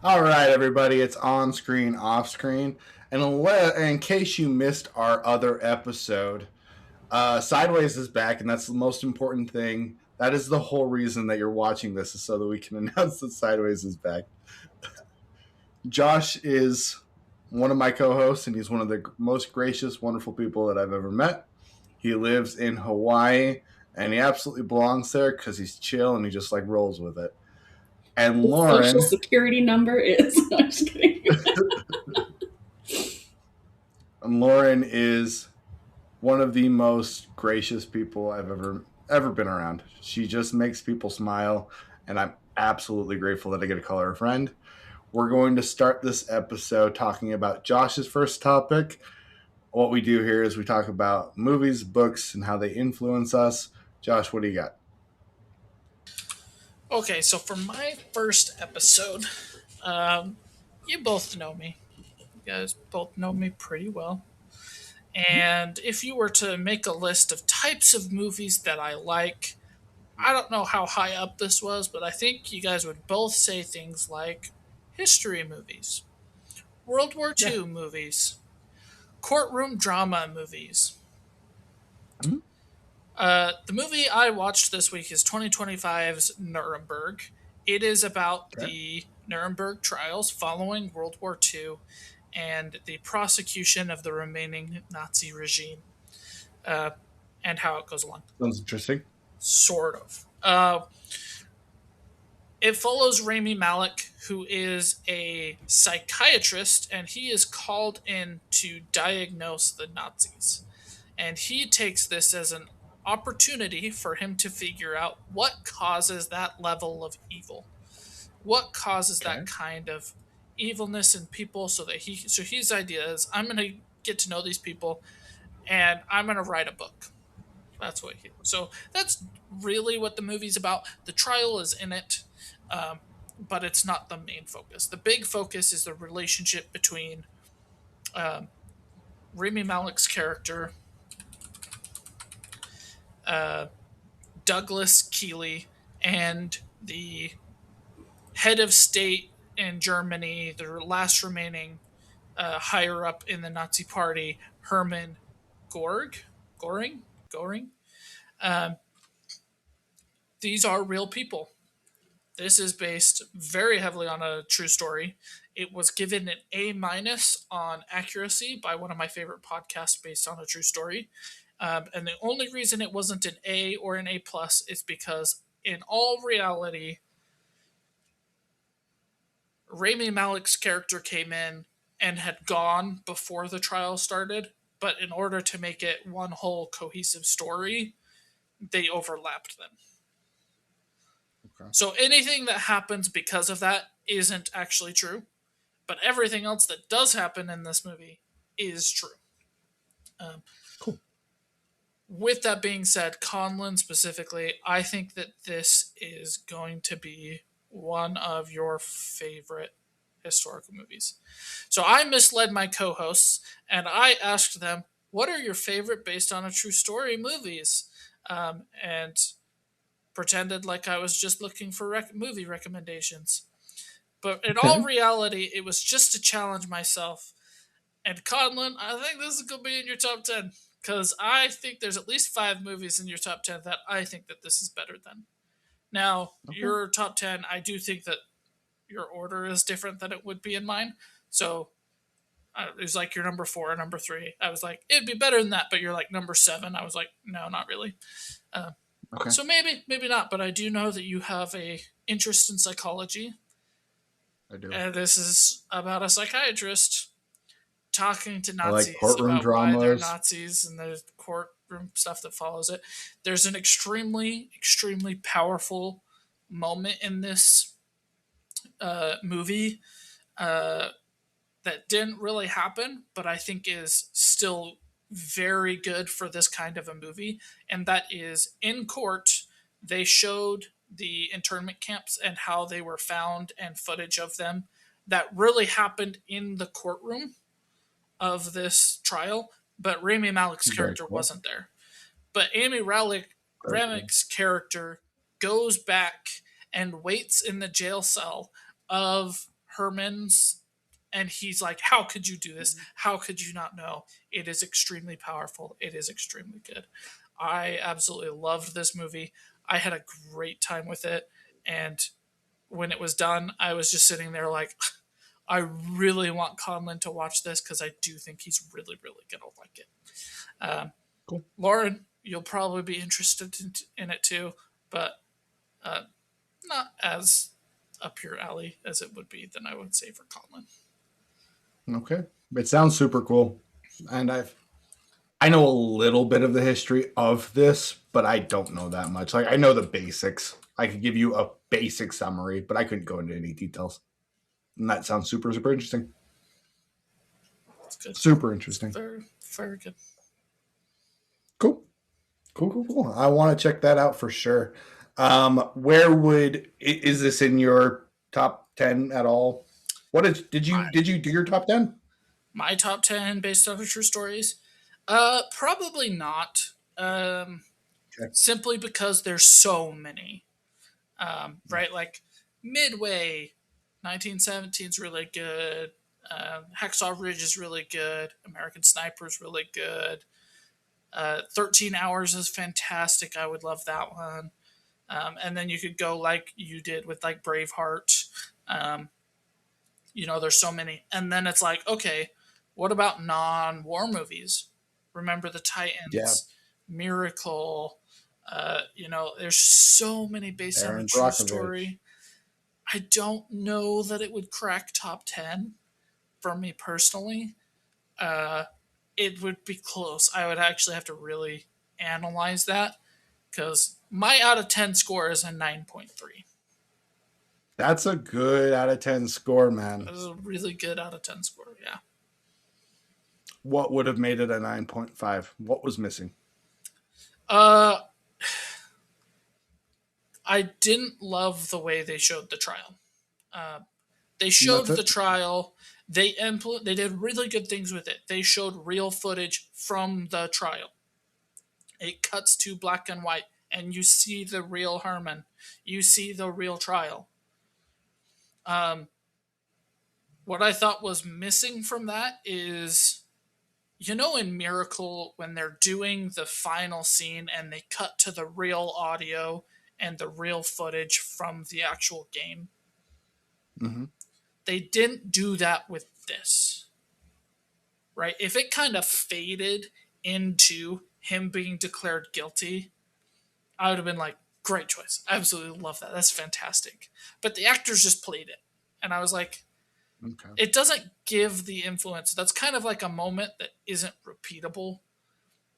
All right, everybody, it's on screen, off screen. And in case you missed our other episode, Sideways is back, and that's the most important thing. That is the whole reason that you're watching this, is so that we can announce that Sideways is back. Josh is one of my co hosts, and he's one of the most gracious, wonderful people that I've ever met. He lives in Hawaii, and he absolutely belongs there because he's chill and he just like rolls with it. And His social Lauren, security number is. I'm just kidding. and Lauren is one of the most gracious people I've ever been around. She just makes people smile, and I'm absolutely grateful that I get to call her a friend. We're going to start this episode talking about Josh's first topic. What we do here is we talk about movies, books, and how they influence us. Josh, what do you got? Okay, so for my first episode, um, you both know me. You guys both know me pretty well. And if you were to make a list of types of movies that I like, I don't know how high up this was, but I think you guys would both say things like history movies, World War Yeah. II movies, courtroom drama movies. Mhm. The movie I watched this week is 2025's Nuremberg. It is about Okay. the Nuremberg trials following World War II and the prosecution of the remaining Nazi regime, uh, and how it goes along. Sounds interesting. Sort of. It follows Rami Malek, who is a psychiatrist, and he is called in to diagnose the Nazis. And he takes this as an opportunity for him to figure out what causes that level of evil, what causes that Okay. kind of evilness in people, so that his idea is, I'm going to get to know these people and I'm going to write a book. That's what he. So that's really what the movie's about. The trial is in it, um, but it's not the main focus. The big focus is the relationship between um, Rami Malek's character, uh, Douglas Keeley, and the head of state in Germany, the last remaining higher up in the Nazi Party, Hermann Gorg, Goring. Um, these are real people. This is based very heavily on a true story. It was given an A minus on accuracy by one of my favorite podcasts based on a true story. And the only reason it wasn't an A or an A plus is because, in all reality, Rami Malek's character came in and had gone before the trial started. But in order to make it one whole cohesive story, they overlapped them. Okay. So anything that happens because of that isn't actually true. But everything else that does happen in this movie is true. Um, Cool. with that being said, Conlon specifically, I think that this is going to be one of your favorite historical movies. So I misled my co hosts and I asked them, what are your favorite based on a true story movies? And pretended like I was just looking for movie recommendations. But in all Okay. reality, it was just to challenge myself. And Conlon, I think this is going to be in your top 10 because I think there's at least 5 movies in your top 10 that I think that this is better than. Now, Okay. your top 10, I do think that your order is different than it would be in mine. So it was like your number 4, number 3. I was like, it'd be better than that, but you're like number 7. I was like, no, not really. Uh, Okay. so maybe not, but I do know that you have a interest in psychology. I do. And this is about a psychiatrist talking to I like Nazis courtroom about why they're dramas. Nazis and the courtroom stuff that follows it. There's an extremely powerful moment in this movie uh, that didn't really happen, but I think is still very good for this kind of a movie. And that is, in court, they showed the internment camps and how they were found and footage of them that really happened in the courtroom of this trial, but Rami Malek's Very character cool. wasn't there. But Amy Very cool. Ramek's character goes back and waits in the jail cell of Herman's, and he's like, "How could you do this? How could you not know?" It is extremely powerful. It is extremely good. I absolutely loved this movie. I had a great time with it, and when it was done, I was just sitting there like, I really want Conlon to watch this because I do think he's really, really gonna like it. Um, Cool. Lauren, you'll probably be interested in it too, but uh, not as up your alley as it would be than I would say for Conlon. Okay. It sounds super cool. And I know a little bit of the history of this, but I don't know that much. Like I know the basics. I could give you a basic summary, but I couldn't go into any details. And that sounds super, super interesting. It's good. Super It's interesting. very, very good. Cool. Cool, cool, cool. I want to check that out for sure. Where is this in your top 10 at all? What did you do your top 10? My top 10 based off of true stories? Probably not. Okay. Simply because there's so many. Right? Like Midway, 1917 is really good. Hacksaw Ridge is really good. American Sniper is really good. 13 Hours is fantastic. I would love that one. And then you could go like you did with like Braveheart. Um, there's so many. And then it's like, okay, what about non-war movies? Remember the Yeah. Titans, Miracle. There's so many based on a Aaron true Brockovich. story. I don't know that it would crack top 10 for me personally. Uh, it would be close. I would actually have to really analyze that because my out of 10 score is a 9.3. That's a good out of 10 score, man. That is a really good out of 10 score, yeah. What would have made it a 9.5? What was missing? Uh, I didn't love the way they showed the trial. Uh, they And showed that's the it? trial. They did really good things with it. They showed real footage from the trial. It cuts to black and white, and you see the real Herman. You see the real trial. Um, what I thought was missing from that is, in Miracle, when they're doing the final scene and they cut to the real audio and the real footage from the actual game, Mm-hmm. they didn't do that with this, right? If it kind of faded into him being declared guilty, I would have been like, great choice. I absolutely love that. That's fantastic. But the actors just played it. And I was like, Okay. it doesn't give the influence. That's kind of like a moment that isn't repeatable.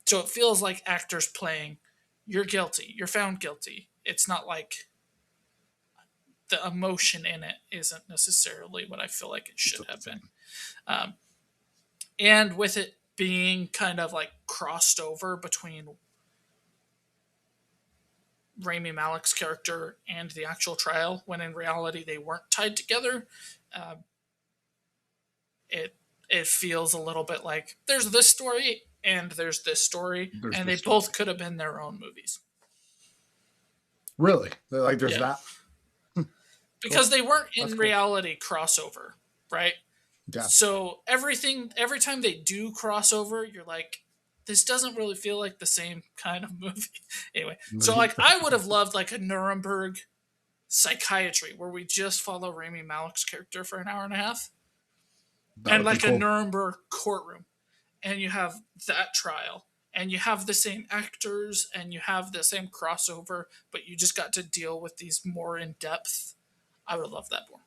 So it feels like actors playing, you're guilty, you're found guilty. It's not like the emotion in it isn't necessarily what I feel like it It's should the have been. same. Um, and with it being kind of like crossed over between Rami Malek's character and the actual trial, when in reality they weren't tied together, uh, it it feels a little bit like there's this story and there's this story, There's and the they story. both could have been their own movies. Really? Like there's Yeah, that? Cool. because they weren't That's in cool. reality crossover, right? Yeah. So every time they do crossover, you're like, this doesn't really feel like the same kind of movie. Anyway, so like I would have loved like a Nuremberg psychiatry where we just follow Rami Malek's character for an hour and a half, That and would be like a cool. Nuremberg courtroom, and you have that trial, and you have the same actors, and you have the same crossover, but you just got to deal with these more in depth. I would love that more.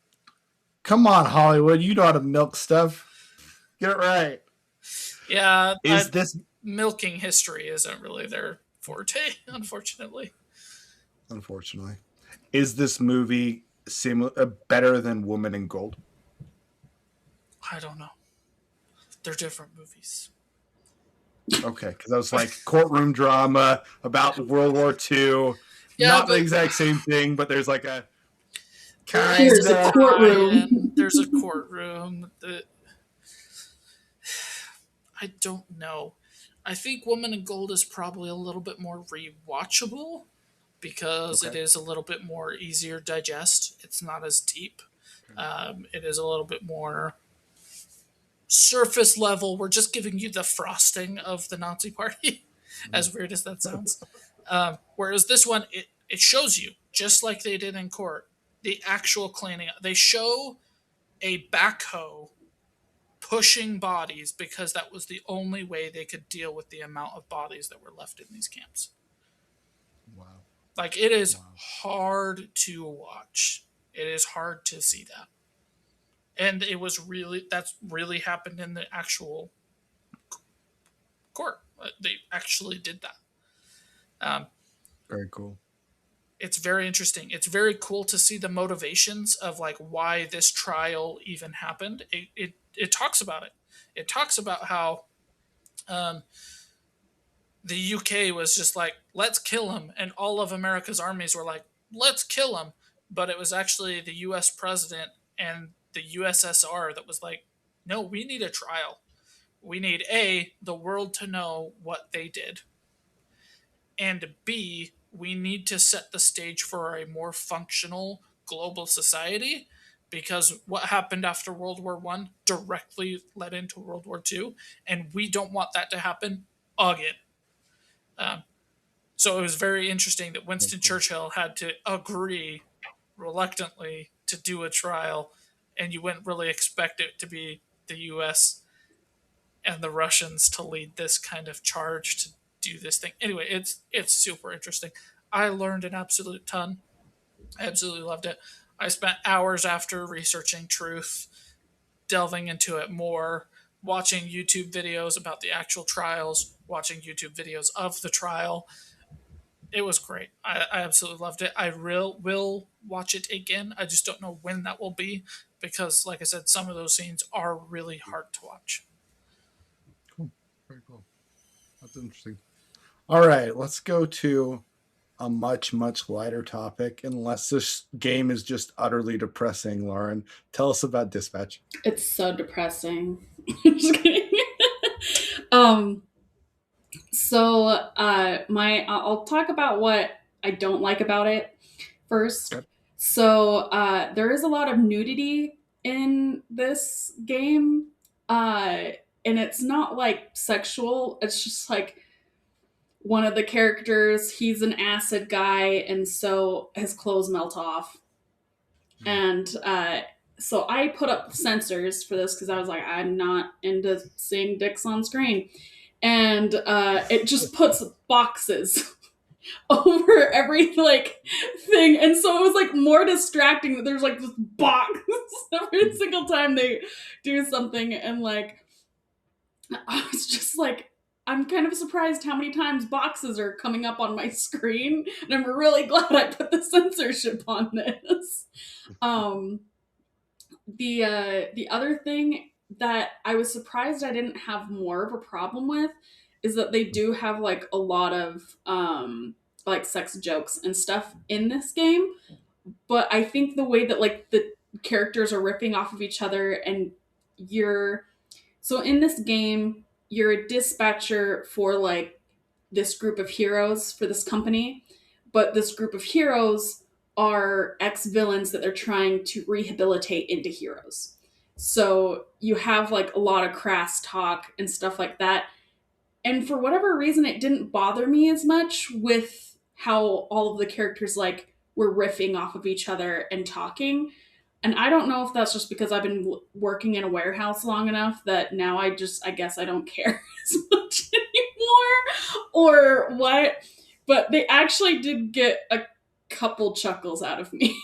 Come on, Hollywood. You know how to milk stuff. Get it right. Yeah, Is this milking history isn't really their forte, unfortunately. unfortunately? Is this movie similar better than Woman in Gold? I don't know. They're different movies. Okay, because I was like courtroom drama about World War II. Yeah, Not the but exact same thing, but there's like a There's kind a of. courtroom. There's a courtroom. I don't know. I think Woman in Gold is probably a little bit more rewatchable because it Okay. is a little bit more easier to digest. It's not as deep. It is a little bit more surface level. We're just giving you the frosting of the Nazi Party, as weird as that sounds. Whereas this one, it shows you, just like they did in court, the actual cleaning. They show a backhoe pushing bodies because that was the only way they could deal with the amount of bodies that were left in these camps. Wow. Like, it is Wow. hard to watch. It is hard to see that. And it was really, that's really happened in the actual court. They actually did that. Um, Very cool. it's very interesting. It's very cool to see the motivations of like why this trial even happened. It talks about it. It talks about how um, the UK was just like, let's kill him, and all of America's armies were like, let's kill him. But it was actually the US president and the USSR that was like, no, we need a trial. We need A, the world to know what they did, and B, we need to set the stage for a more functional global society, because what happened after World War One directly led into World War Two, and we don't want that to happen again. Um, so it was very interesting that Very Winston cool. Churchill had to agree reluctantly to do a trial, and you wouldn't really expect it to be the U.S. and the Russians to lead this kind of charge to do this thing. Anyway, it's super interesting. I learned an absolute ton. I absolutely loved it. I spent hours after researching truth, delving into it more, watching YouTube videos about the actual trials, watching YouTube videos of the trial. It was great. I absolutely loved it. I will watch it again. I just don't know when that will be because, like I said, some of those scenes are really hard to watch. Cool. Very cool. That's interesting. All right, let's go to a much, much lighter topic, unless this game is just utterly depressing. Lauren, tell us about Dispatch. It's so depressing. Just kidding. um, I'll talk about what I don't like about it first. Yep. So there is a lot of nudity in this game, and it's not like sexual. It's just like one of the characters. He's an acid guy, and so his clothes melt off. And so I put up sensors for this because I was like, I'm not into seeing dicks on screen. And it just puts boxes over every like thing, and so it was like more distracting that there's like this box every single time they do something, and like I was just like, I'm kind of surprised how many times boxes are coming up on my screen, and I'm really glad I put the censorship on this. Um, the other thing that I was surprised I didn't have more of a problem with is that they do have like a lot of like sex jokes and stuff in this game, but I think the way that like the characters are ripping off of each other, and you're so in this game you're a dispatcher for like this group of heroes for this company, but this group of heroes are ex-villains that they're trying to rehabilitate into heroes. So you have like a lot of crass talk and stuff like that. And for whatever reason, it didn't bother me as much with how all of the characters like were riffing off of each other and talking. And I don't know if that's just because I've been working in a warehouse long enough that now I guess I don't care as much anymore or what. But they actually did get a couple chuckles out of me,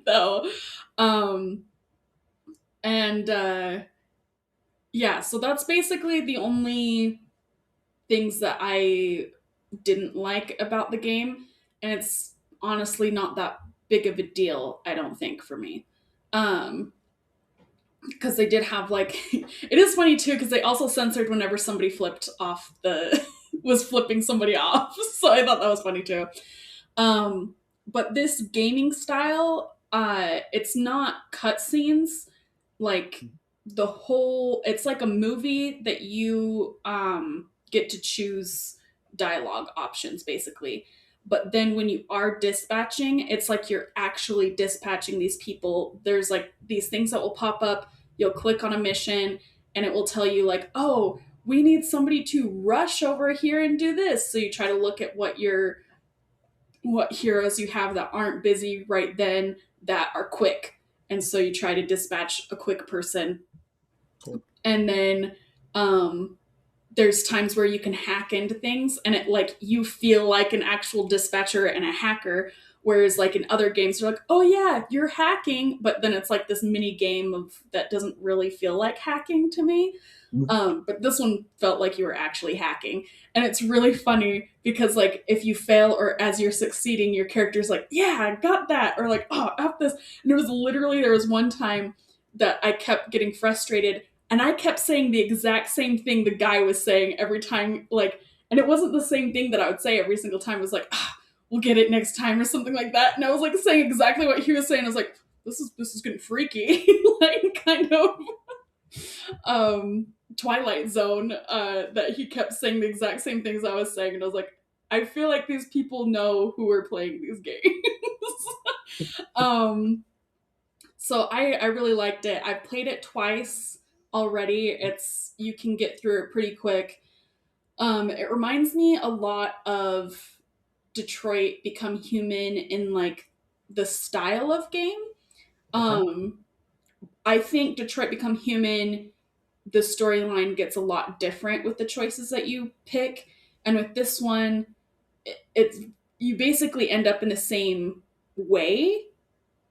though. Um, and yeah, so that's basically the only things that I didn't like about the game. And it's honestly not that big of a deal, I don't think, for me. Because they did have like it is funny too because they also censored whenever somebody flipped off the was flipping somebody off, so I thought that was funny too. But this gaming style, it's not cutscenes. Like the whole, it's like a movie that you get to choose dialogue options basically. But then when you are dispatching, it's like you're actually dispatching these people. There's like these things that will pop up. You'll click on a mission and it will tell you, like, oh, we need somebody to rush over here and do this. So you try to look at what heroes you have that aren't busy right then, that are quick. And so you try to dispatch a quick person. Cool. And then there's times where you can hack into things and it, like, you feel like an actual dispatcher and a hacker, whereas like in other games you're like, oh yeah, you're hacking, but then it's like this mini game of that doesn't really feel like hacking to me. But this one felt like you were actually hacking. And it's really funny because, like, if you fail or as you're succeeding, your character's like, yeah, I got that. Or like, oh, F this. And it was literally, there was one time that I kept getting frustrated and I kept saying the exact same thing the guy was saying every time. Like, and it wasn't the same thing that I would say every single time. It was like, ah, we'll get it next time or something like that. And I was like saying exactly what he was saying. I was like, this is getting freaky. Like, kind of Twilight Zone, that he kept saying the exact same things I was saying, and I was like, I feel like these people know who are playing these games. um, so I really liked it. I've played it twice already. It's You can get through it pretty quick. It reminds me a lot of Detroit Become Human in like the style of game. Okay. Um, I think Detroit Become Human, the storyline gets a lot different with the choices that you pick, and with this one, it's you basically end up in the same way,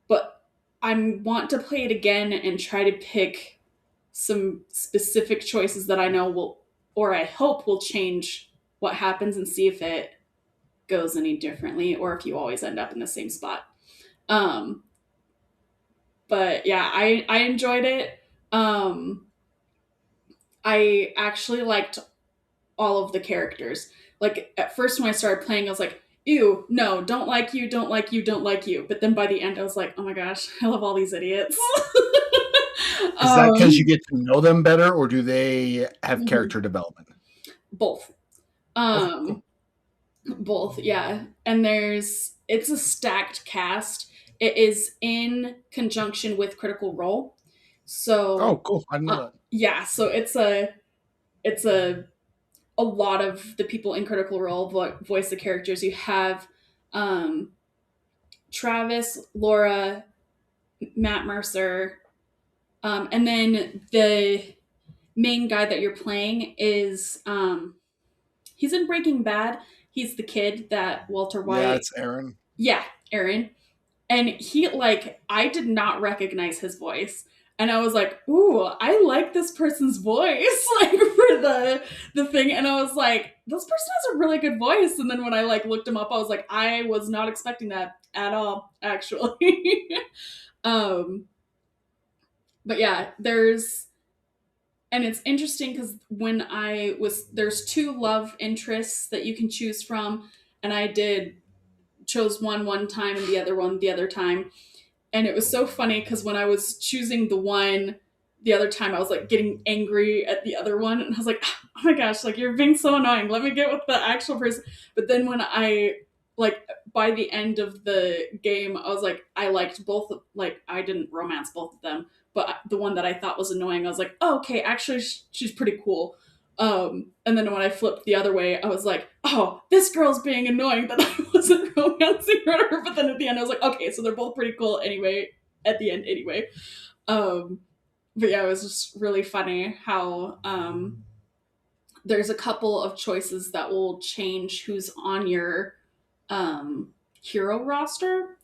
but I want to play it again and try to pick some specific choices that I know will, or I hope will, change what happens and see if it goes any differently or if you always end up in the same spot. um but yeah, I enjoyed it. I actually liked all of the characters. Like, at first when I started playing, I was like, ew, no, don't like you, don't like you, don't like you. But then by the end, I was like, oh my gosh, I love all these idiots. Is that because you um, get to know them better, or do they have mhm, character development? both. Okay, cool. Um, both, yeah. And it's a stacked cast. It is in conjunction with Critical Role. Oh, So, cool. I didn't know that. yeah, so it's a lot of the people in Critical Role voice the characters. You have um, Travis, Laura, Matt Mercer, and then the main guy that you're playing is he's in Breaking Bad. He's the kid that Walter Yeah, White. it's Aaron. Yeah, Aaron. And he, like, I did not recognize his voice. And I was like, ooh, I like this person's voice, like, for the thing. And I was like, this person has a really good voice. And then when I like looked him up, I was like, I was not expecting that at all, actually. um but yeah, and it's interesting because there's two love interests that you can choose from, and I did chose one time and the other one the other time. And it was so funny because when I was choosing the one the other time, I was like getting angry at the other one, and I was like, oh my gosh, like, you're being so annoying, let me get with the actual person. But then when I, like, by the end of the game, I was like, I liked both, like, I didn't romance both of them, but the one that I thought was annoying, I was like, oh, okay, actually she's pretty cool. And then when I flipped the other way, I was like, oh, this girl's being annoying that I wasn't romancing her. But then at the end, I was like, okay, so they're both pretty cool anyway, at the end anyway. Um, but yeah, it was just really funny how there's a couple of choices that will change who's on your hero roster.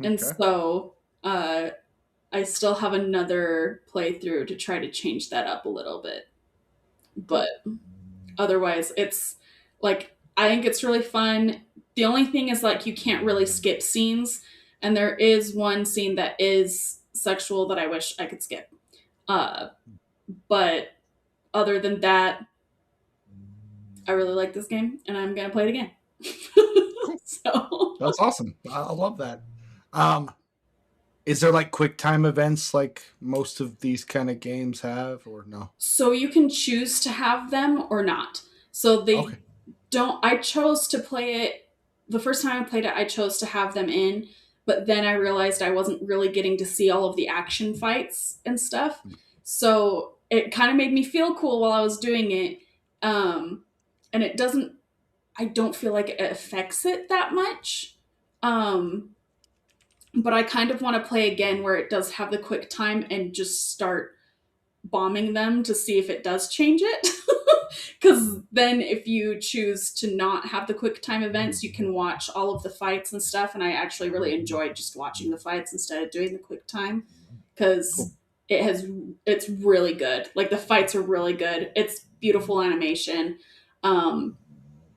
And Okay. so I still have another playthrough to try to change that up a little bit. Cool. But otherwise, it's like, I think it's really fun. The only thing is, like, you can't really skip scenes, and there is one scene that is sexual that I wish I could skip. Uh, but other than that, I really like this game, and I'm gonna play it again. Cool. So, That's awesome. I love that. Um, is there like quick time events like most of these kind of games have, or no? so you can choose to have them or not. So they Okay. don't. I chose to play it the first time I played it, I chose to have them in, but then I realized I wasn't really getting to see all of the action fights and stuff. So it kind of made me feel cool while I was doing it. Um, and it doesn't, I don't feel like it affects it that much. Um, but I kind of want to play again where it does have the quick time and just start bombing them to see if it does change it. Because then if you choose to not have the quick time events, you can watch all of the fights and stuff. And I actually really enjoyed just watching the fights instead of doing the quick time, Cool. because it's really good. Like the fights are really good. It's beautiful animation. um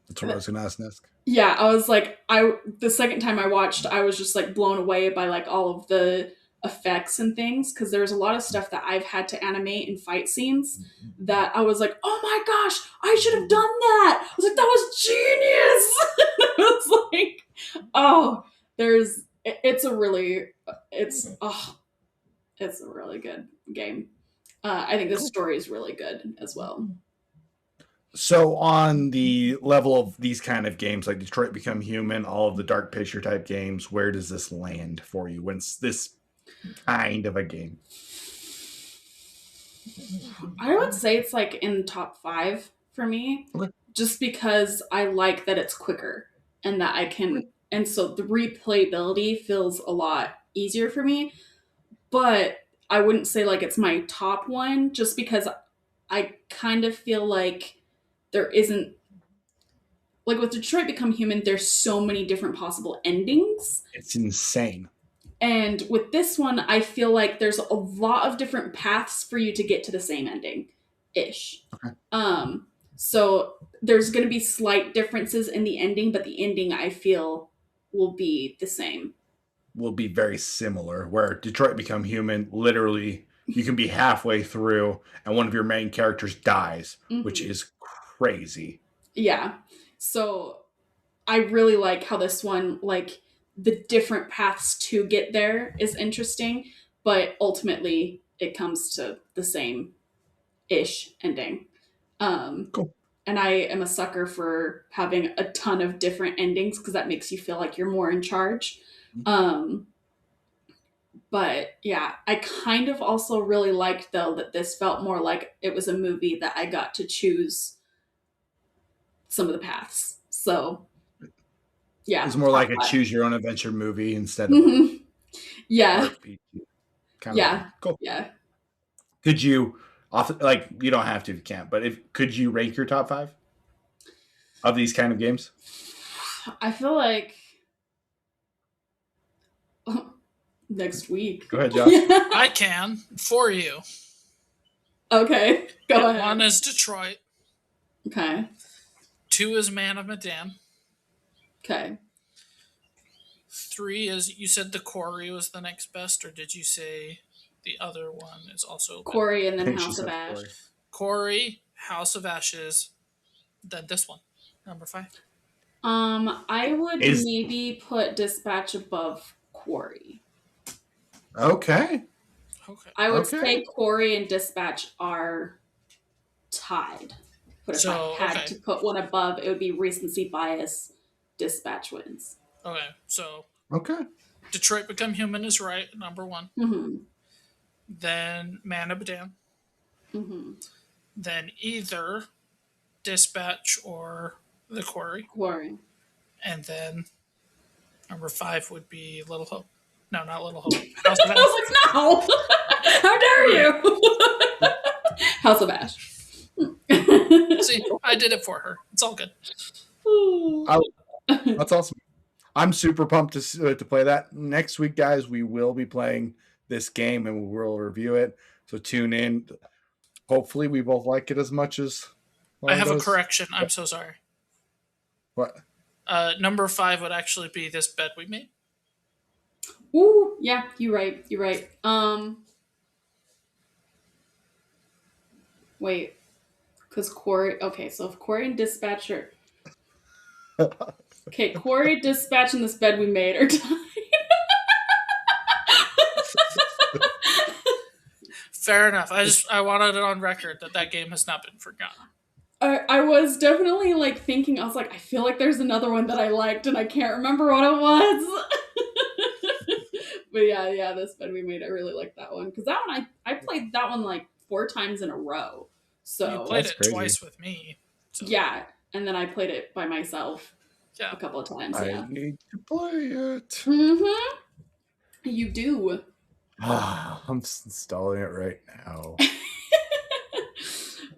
That's what I was going to ask. yeah, I was like, the second time I watched, I was just like blown away by like all of the effects and things, because there's a lot of stuff that I've had to animate in fight scenes that I was like, oh my gosh, I should have done that. I was like, that was genius. I was like, oh, it's a really, it's a really good game. I think the Cool. story is really good as well. So on the level of these kind of games like Detroit Become Human, all of the dark picture type games, where does this land for you? When's this kind of a game? I would say it's like in top five for me, Okay. just because I like that it's quicker and that I can, and so the replayability feels a lot easier for me. But I wouldn't say like it's my top one, just because I kind of feel like there isn't, like with Detroit Become Human, there's so many different possible endings. It's insane. And with this one, I feel like there's a lot of different paths for you to get to the same ending ish. Okay. So there's going to be slight differences in the ending, but the ending I feel will be the same. Will be very similar, where Detroit Become Human, literally, you can be halfway through and one of your main characters dies, which Mm-hmm. is crazy. Yeah. So I really like how this one, like the different paths to get there is interesting, but ultimately it comes to the same ish ending. Um, Cool. and I am a sucker for having a ton of different endings because that makes you feel like you're more in charge. Um, but yeah, I kind of also really liked though that this felt more like it was a movie that I got to choose some of the paths. So yeah, It's more top like a five. choose your own adventure movie instead of a Mhm. Yeah, RPG kind of thing. yeah, Cool. yeah. Could you like you don't have to if you can't, but if could you rank your top five of these kind of games? I feel like next week. Go ahead, Josh. I can for you. Okay, go One ahead. is Detroit. Okay, Two is Man of Medan. okay. Three is, you said the Quarry was the next best, or did you say the other one is also better? Corey and I then think she House of said Ash. Corey. Quarry, House of Ashes, then this one, number five. I would Is maybe put Dispatch above Quarry. okay. Okay. I would Okay. say Quarry and Dispatch are tied. But if I So, had okay. to put one above, it would be recency bias. Dispatch wins. Okay. So, Okay. Detroit Become Human is right, number one. Mm-hmm. Then Man of Medan. Mm-hmm. Then either Dispatch or The Quarry. Quarry. And then number five would be Little Hope. No, not Little Hope. House of I Ash. was like, no! How dare you? House of Ash. See, I did it for her. It's all good. I, that's awesome. I'm super pumped to play that. Next week, guys, we will be playing this game and we will review it. So tune in. Hopefully, we both like it as much as I Lauren have a does. correction. I'm so sorry. What? Number five would actually be this bed we made. Ooh, yeah, you're right. You're right. Wait, because Corey. Okay, so if Corey and Dispatch are okay, Corey, Dispatch, and this bed we made are tied. Fair enough. I wanted it on record that that game has not been forgotten. I was definitely like thinking, I was like, I feel like there's another one that I liked and I can't remember what it was. But yeah, this bed we made, I really like that one. Because that one, I played that one like 4 times in a row. You So played That's it crazy. twice with me. So, yeah. And then I played it by myself yeah. a couple of times. I Yeah. need to play it. Mm-hmm. You do. I'm installing it right now.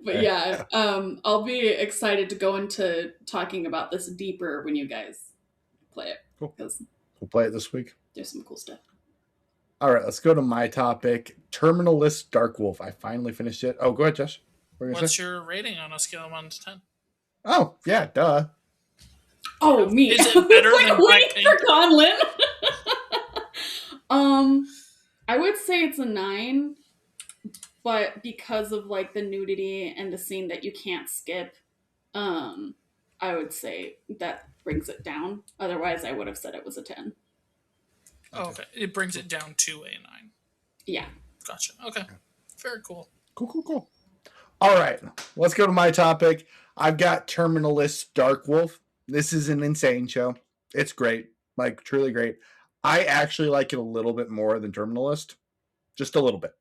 But yeah, I'll be excited to go into talking about this deeper when you guys play it Cool. because We'll play it this week. there's some cool stuff. All right, let's go to my topic. Terminalist Dark Wolf. I finally finished it. Oh, go ahead, Josh. What are you gonna say? What's your rating on a scale of 1 to 10? Oh, yeah, duh. Oh, me. Is I it better was than like Black waiting for Panther? Conlin. I would say it's a 9, but because of like the nudity and the scene that you can't skip, um, I would say that brings it down. Otherwise, I would have said it was a 10. Oh, okay. It brings it down to a 9. Yeah. Gotcha. Okay. Very cool. Cool. All right, let's go to my topic. I've got Terminalist Dark Wolf. This is an insane show. It's great, like truly great. I actually like it a little bit more than Terminalist, just a little bit.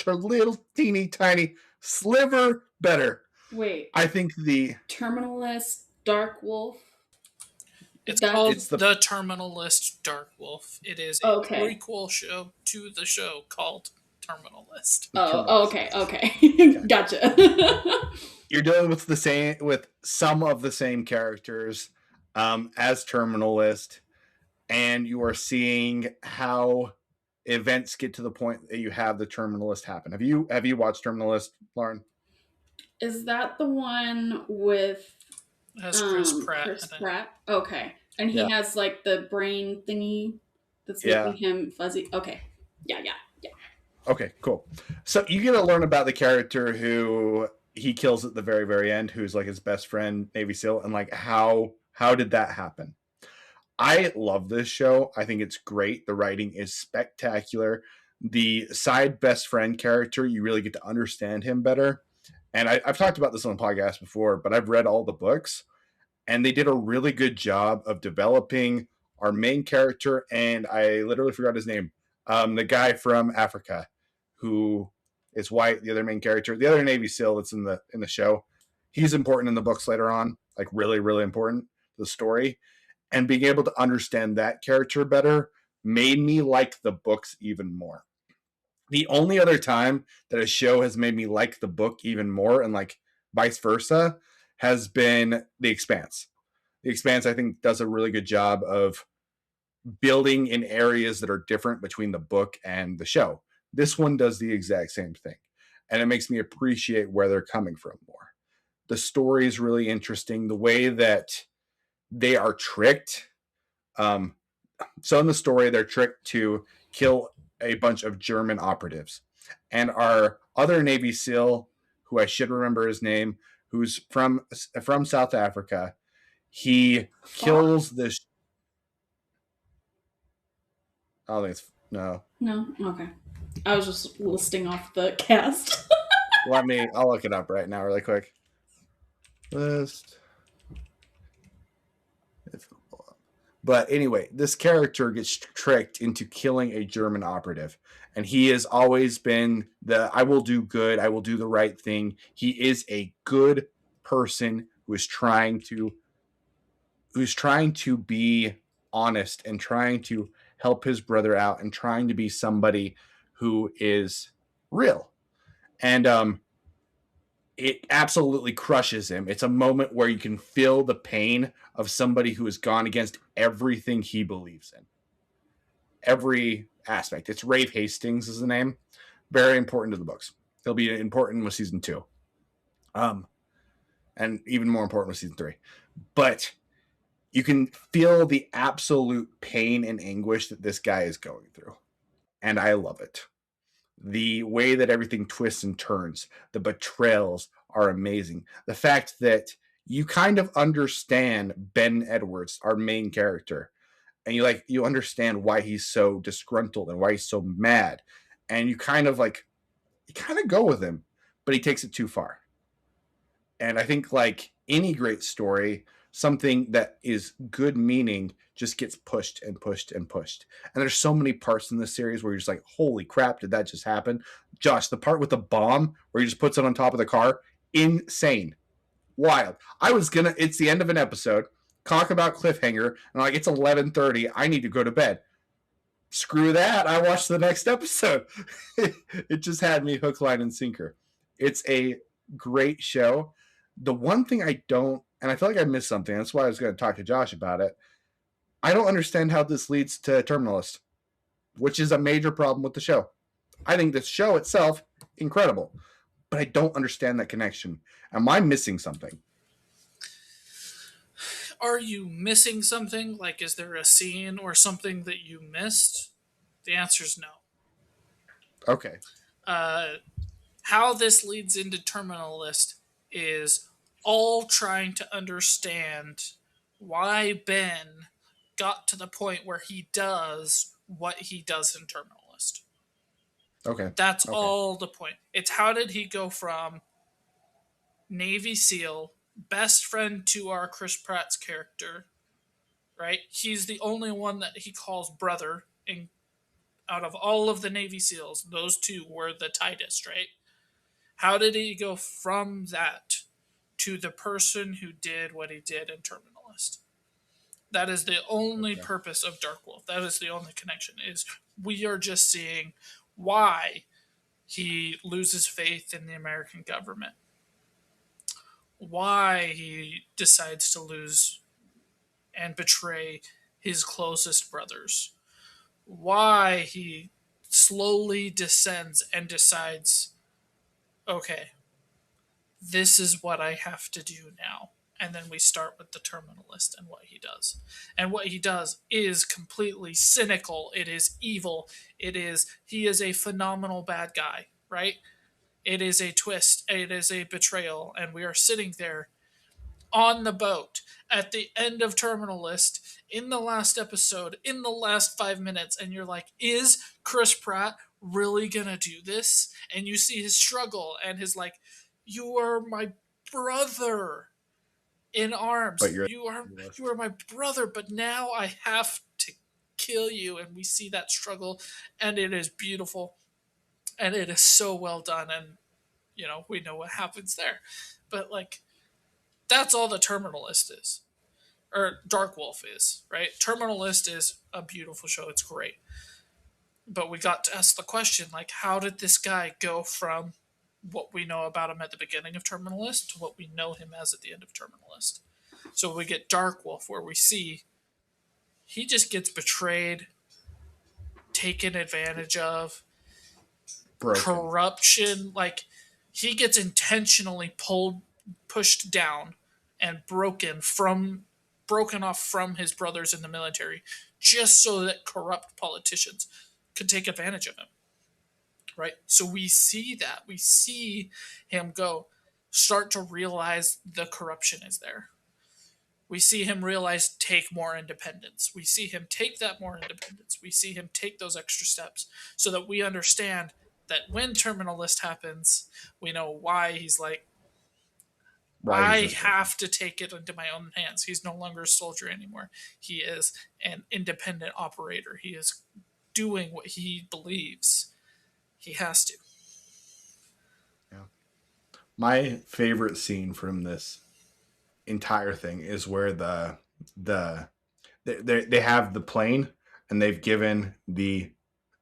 A little teeny tiny sliver better. Wait. I think Terminalist Dark Wolf. It's That's called it's the The Terminal List Dark Wolf. It is a okay. prequel show to the show called Terminal List. Oh, Terminalist. okay. Gotcha. You're dealing with some of the same characters as Terminalist, and you are seeing how events get to the point that you have the Terminalist happen. Have you watched Terminalist, Lauren? Is that the one with It has Chris Pratt Chris in it. Pratt? Okay. And he Yeah. has like the brain thingy that's Yeah. making him fuzzy. Okay. Yeah. Okay, cool. So you get to learn about the character who he kills at the very, very end, who's like his best friend, Navy SEAL, and like how did that happen? I love this show. I think it's great. The writing is spectacular. The side best friend character, you really get to understand him better. And I've talked about this on the podcast before, but I've read all the books, and they did a really good job of developing our main character. And I literally forgot his name. The guy from Africa, who is white, the other main character, the other Navy SEAL that's in the show. He's important in the books later on, like really, really important to the story. And being able to understand that character better made me like the books even more. The only other time that a show has made me like the book even more, and like vice versa, has been The Expanse. The Expanse, I think, does a really good job of building in areas that are different between the book and the show. This one does the exact same thing, and it makes me appreciate where they're coming from more. The story is really interesting. The way that they are tricked. So in the story, they're tricked to kill a bunch of German operatives, and our other Navy SEAL, who I should remember his name, who's from South Africa, he Fuck. kills this. I don't think it's no. No. Okay. I was just listing off the cast. I'll look it up right now, really quick. List. But anyway, this character gets tricked into killing a German operative. And he has always been I will do good, I will do the right thing. He is a good person who's trying to be honest and trying to help his brother out and trying to be somebody who is real. And it absolutely crushes him. It's a moment where you can feel the pain of somebody who has gone against everything he believes in. Every aspect. It's Rafe Hastings is the name. Very important to the books. He'll be important with season 2. And even more important with season 3. But you can feel the absolute pain and anguish that this guy is going through. And I love it. The way that everything twists and turns, the betrayals are amazing. The fact that you kind of understand Ben Edwards, our main character, and you understand why he's so disgruntled and why he's so mad, and you kind of go with him, but he takes it too far. And I think like any great story, something that is good meaning just gets pushed and pushed and pushed. And there's so many parts in this series where you're just like, holy crap, did that just happen? Josh, the part with the bomb where he just puts it on top of the car, insane. Wild. It's the end of an episode, talk about cliffhanger, and I'm like, it's 11:30. I need to go to bed. Screw that. I watched the next episode. It just had me hook, line, and sinker. It's a great show. The one thing I don't, and I feel like I missed something, that's why I was going to talk to Josh about it. I don't understand how this leads to Terminalist, which is a major problem with the show. I think the show itself, incredible, but I don't understand that connection. Am I missing something? Are you missing something? Like, is there a scene or something that you missed? The answer is no. Okay. How this leads into Terminalist is all trying to understand why Ben got to the point where he does what he does in Terminalist. Okay. That's Okay. all the point. It's how did he go from Navy SEAL, best friend to our Chris Pratt's character, right? He's the only one that he calls brother. And out of all of the Navy SEALs, those two were the tightest, right? How did he go from that to the person who did what he did in Terminalist? That is the only purpose of Dark Wolf. That is the only connection. Is we are just seeing why he loses faith in the American government, why he decides to lose and betray his closest brothers, why he slowly descends and decides, okay, this is what I have to do now. And then we start with the Terminalist and what he does. And what he does is completely cynical. It is evil. He is a phenomenal bad guy, right? It is a twist. It is a betrayal. And we are sitting there on the boat at the end of Terminalist in the last episode, in the last 5 minutes. And you're like, is Chris Pratt really going to do this? And you see his struggle and his like, you are my brother in arms. You are my brother, but now I have to kill you. And we see that struggle, and it is beautiful, and it is so well done. And we know what happens there, but like that's all the Terminalist is, or Dark Wolf is, right? Terminalist is a beautiful show. It's great, but we got to ask the question, like, how did this guy go from what we know about him at the beginning of Terminalist to what we know him as at the end of Terminalist? So we get Dark Wolf, where we see he just gets betrayed, taken advantage of, Broken. corruption. Like, he gets intentionally pushed down, and broken off from his brothers in the military, just so that corrupt politicians could take advantage of him. Right? So we see that. We see him start to realize the corruption is there. We see him realize take more independence. We see him take that more independence. We see him take those extra steps so that we understand that when Terminalist happens, we know why he's like, I have to take it into my own hands. He's no longer a soldier anymore. He is an independent operator. He is doing what he believes he has to. Yeah. My favorite scene from this entire thing is where they have the plane, and they've given the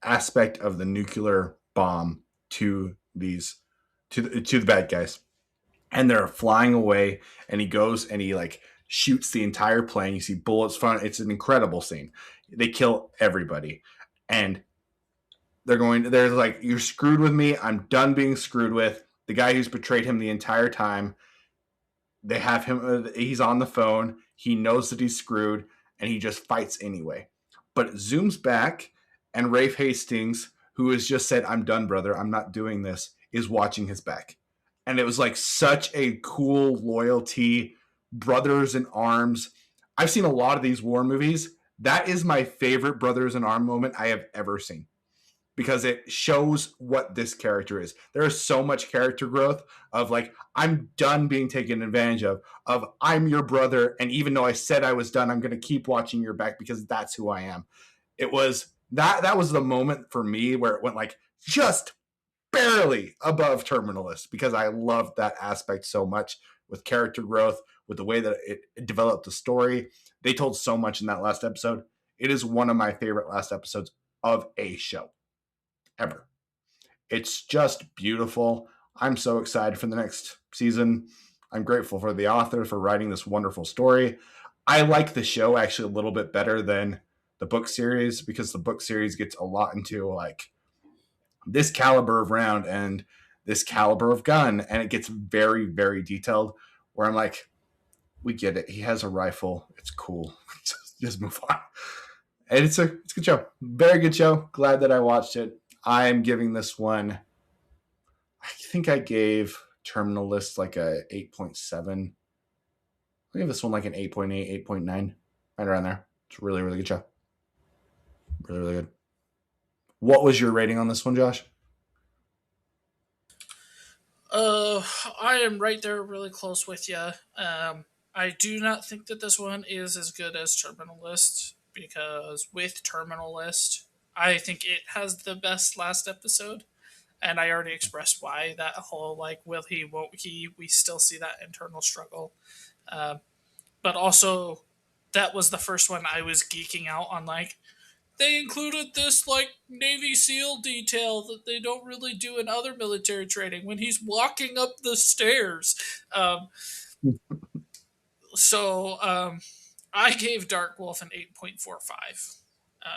aspect of the nuclear bomb to the bad guys, and they're flying away, and he goes and he like shoots the entire plane. You see bullets flying. It's an incredible scene. They kill everybody, and they're like, you're screwed with me. I'm done being screwed with. The guy who's betrayed him the entire time, they have him, he's on the phone. He knows that he's screwed, and he just fights anyway. But it zooms back, and Rafe Hastings, who has just said, I'm done, brother, I'm not doing this, is watching his back. And it was like such a cool loyalty, brothers in arms. I've seen a lot of these war movies. That is my favorite brothers in arms moment I have ever seen. because it shows what this character is. There is so much character growth of like, I'm done being taken advantage of I'm your brother, and even though I said I was done, I'm going to keep watching your back because that's who I am. It was that was the moment for me where it went like just barely above Terminalist because I loved that aspect so much with character growth, with the way that it developed the story. They told so much in that last episode. It is one of my favorite last episodes of a show ever. It's just beautiful. I'm so excited for the next season. I'm grateful for the author for writing this wonderful story. I like the show actually a little bit better than the book series because the book series gets a lot into like this caliber of round and this caliber of gun, and it gets very, very detailed. Where I'm like, we get it. He has a rifle. It's cool. Just move on. And it's a good show. Very good show. Glad that I watched it. I'm giving this one. I think I gave Terminal List like a 8.7. I give this one like an 8.8, 8.9, right around there. It's a really, really good show. Really, really good. What was your rating on this one, Josh? Uh, I am right there, really close with you. I do not think that this one is as good as Terminal List because with Terminal List, I think it has the best last episode, and I already expressed why. That whole like, will he, won't he? We still see that internal struggle, but also that was the first one I was geeking out on. Like, they included this like Navy SEAL detail that they don't really do in other military training when he's walking up the stairs. Um, so I gave Dark Wolf an 8.45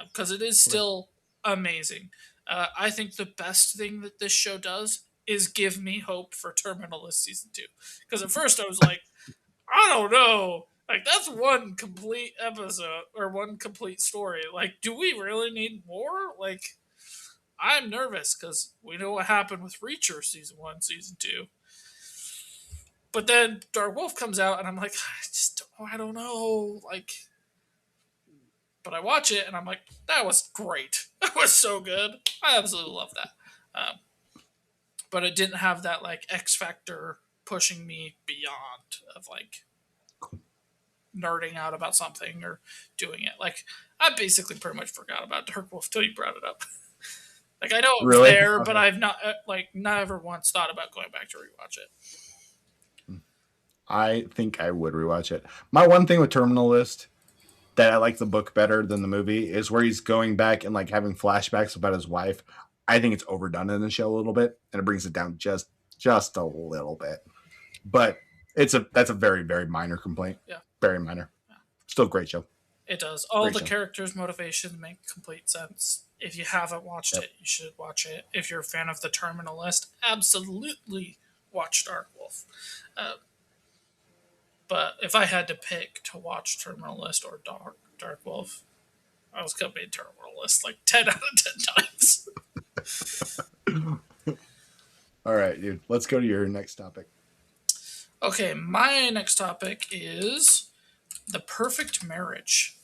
because it is still amazing. I think the best thing that this show does is give me hope for Terminalist season 2. Because at first I was like, I don't know. Like, that's one complete episode or one complete story. Like, do we really need more? Like, I'm nervous because we know what happened with Reacher season 1, season 2. But then Dark Wolf comes out, and I'm like, I don't know. Like, but I watch it, and I'm like, that was great. That was so good. I absolutely love that. Um, but it didn't have that, like, X factor pushing me beyond of, like, nerding out about something or doing it. Like, I basically pretty much forgot about Dark Wolf till you brought it up. Like, I know it was Really? there, but Okay. I've not like never once thought about going back to rewatch it. I think I would rewatch it. My one thing with Terminal List that I like the book better than the movie is where he's going back and like having flashbacks about his wife. I think it's overdone in the show a little bit, and it brings it down just a little bit. But that's a very, very minor complaint. Yeah, Very minor. Still a great show. it does. All Great the show. characters' motivations make complete sense. If you haven't watched Yep. it, you should watch it. If you're a fan of the Terminal List, absolutely watch Dark Wolf. But if I had to pick to watch Terminal List or Dark Wolf, I was gonna be Terminal List like 10 out of 10 times. All right, dude. Let's go to your next topic. Okay, my next topic is The Perfect Marriage.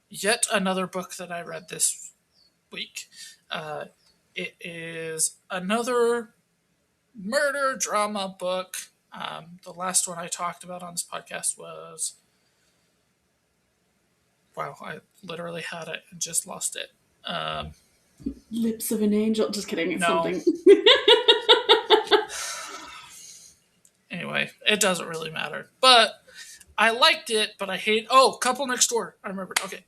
Yet another book that I read this week. Uh, it is another murder drama book. The last one I talked about on this podcast was. Wow, I literally had it and just lost it. Lips of an Angel. Just kidding. It's No. something. Anyway, it doesn't really matter. But I liked it, but I hate. Oh, Couple Next Door. I remembered. Okay.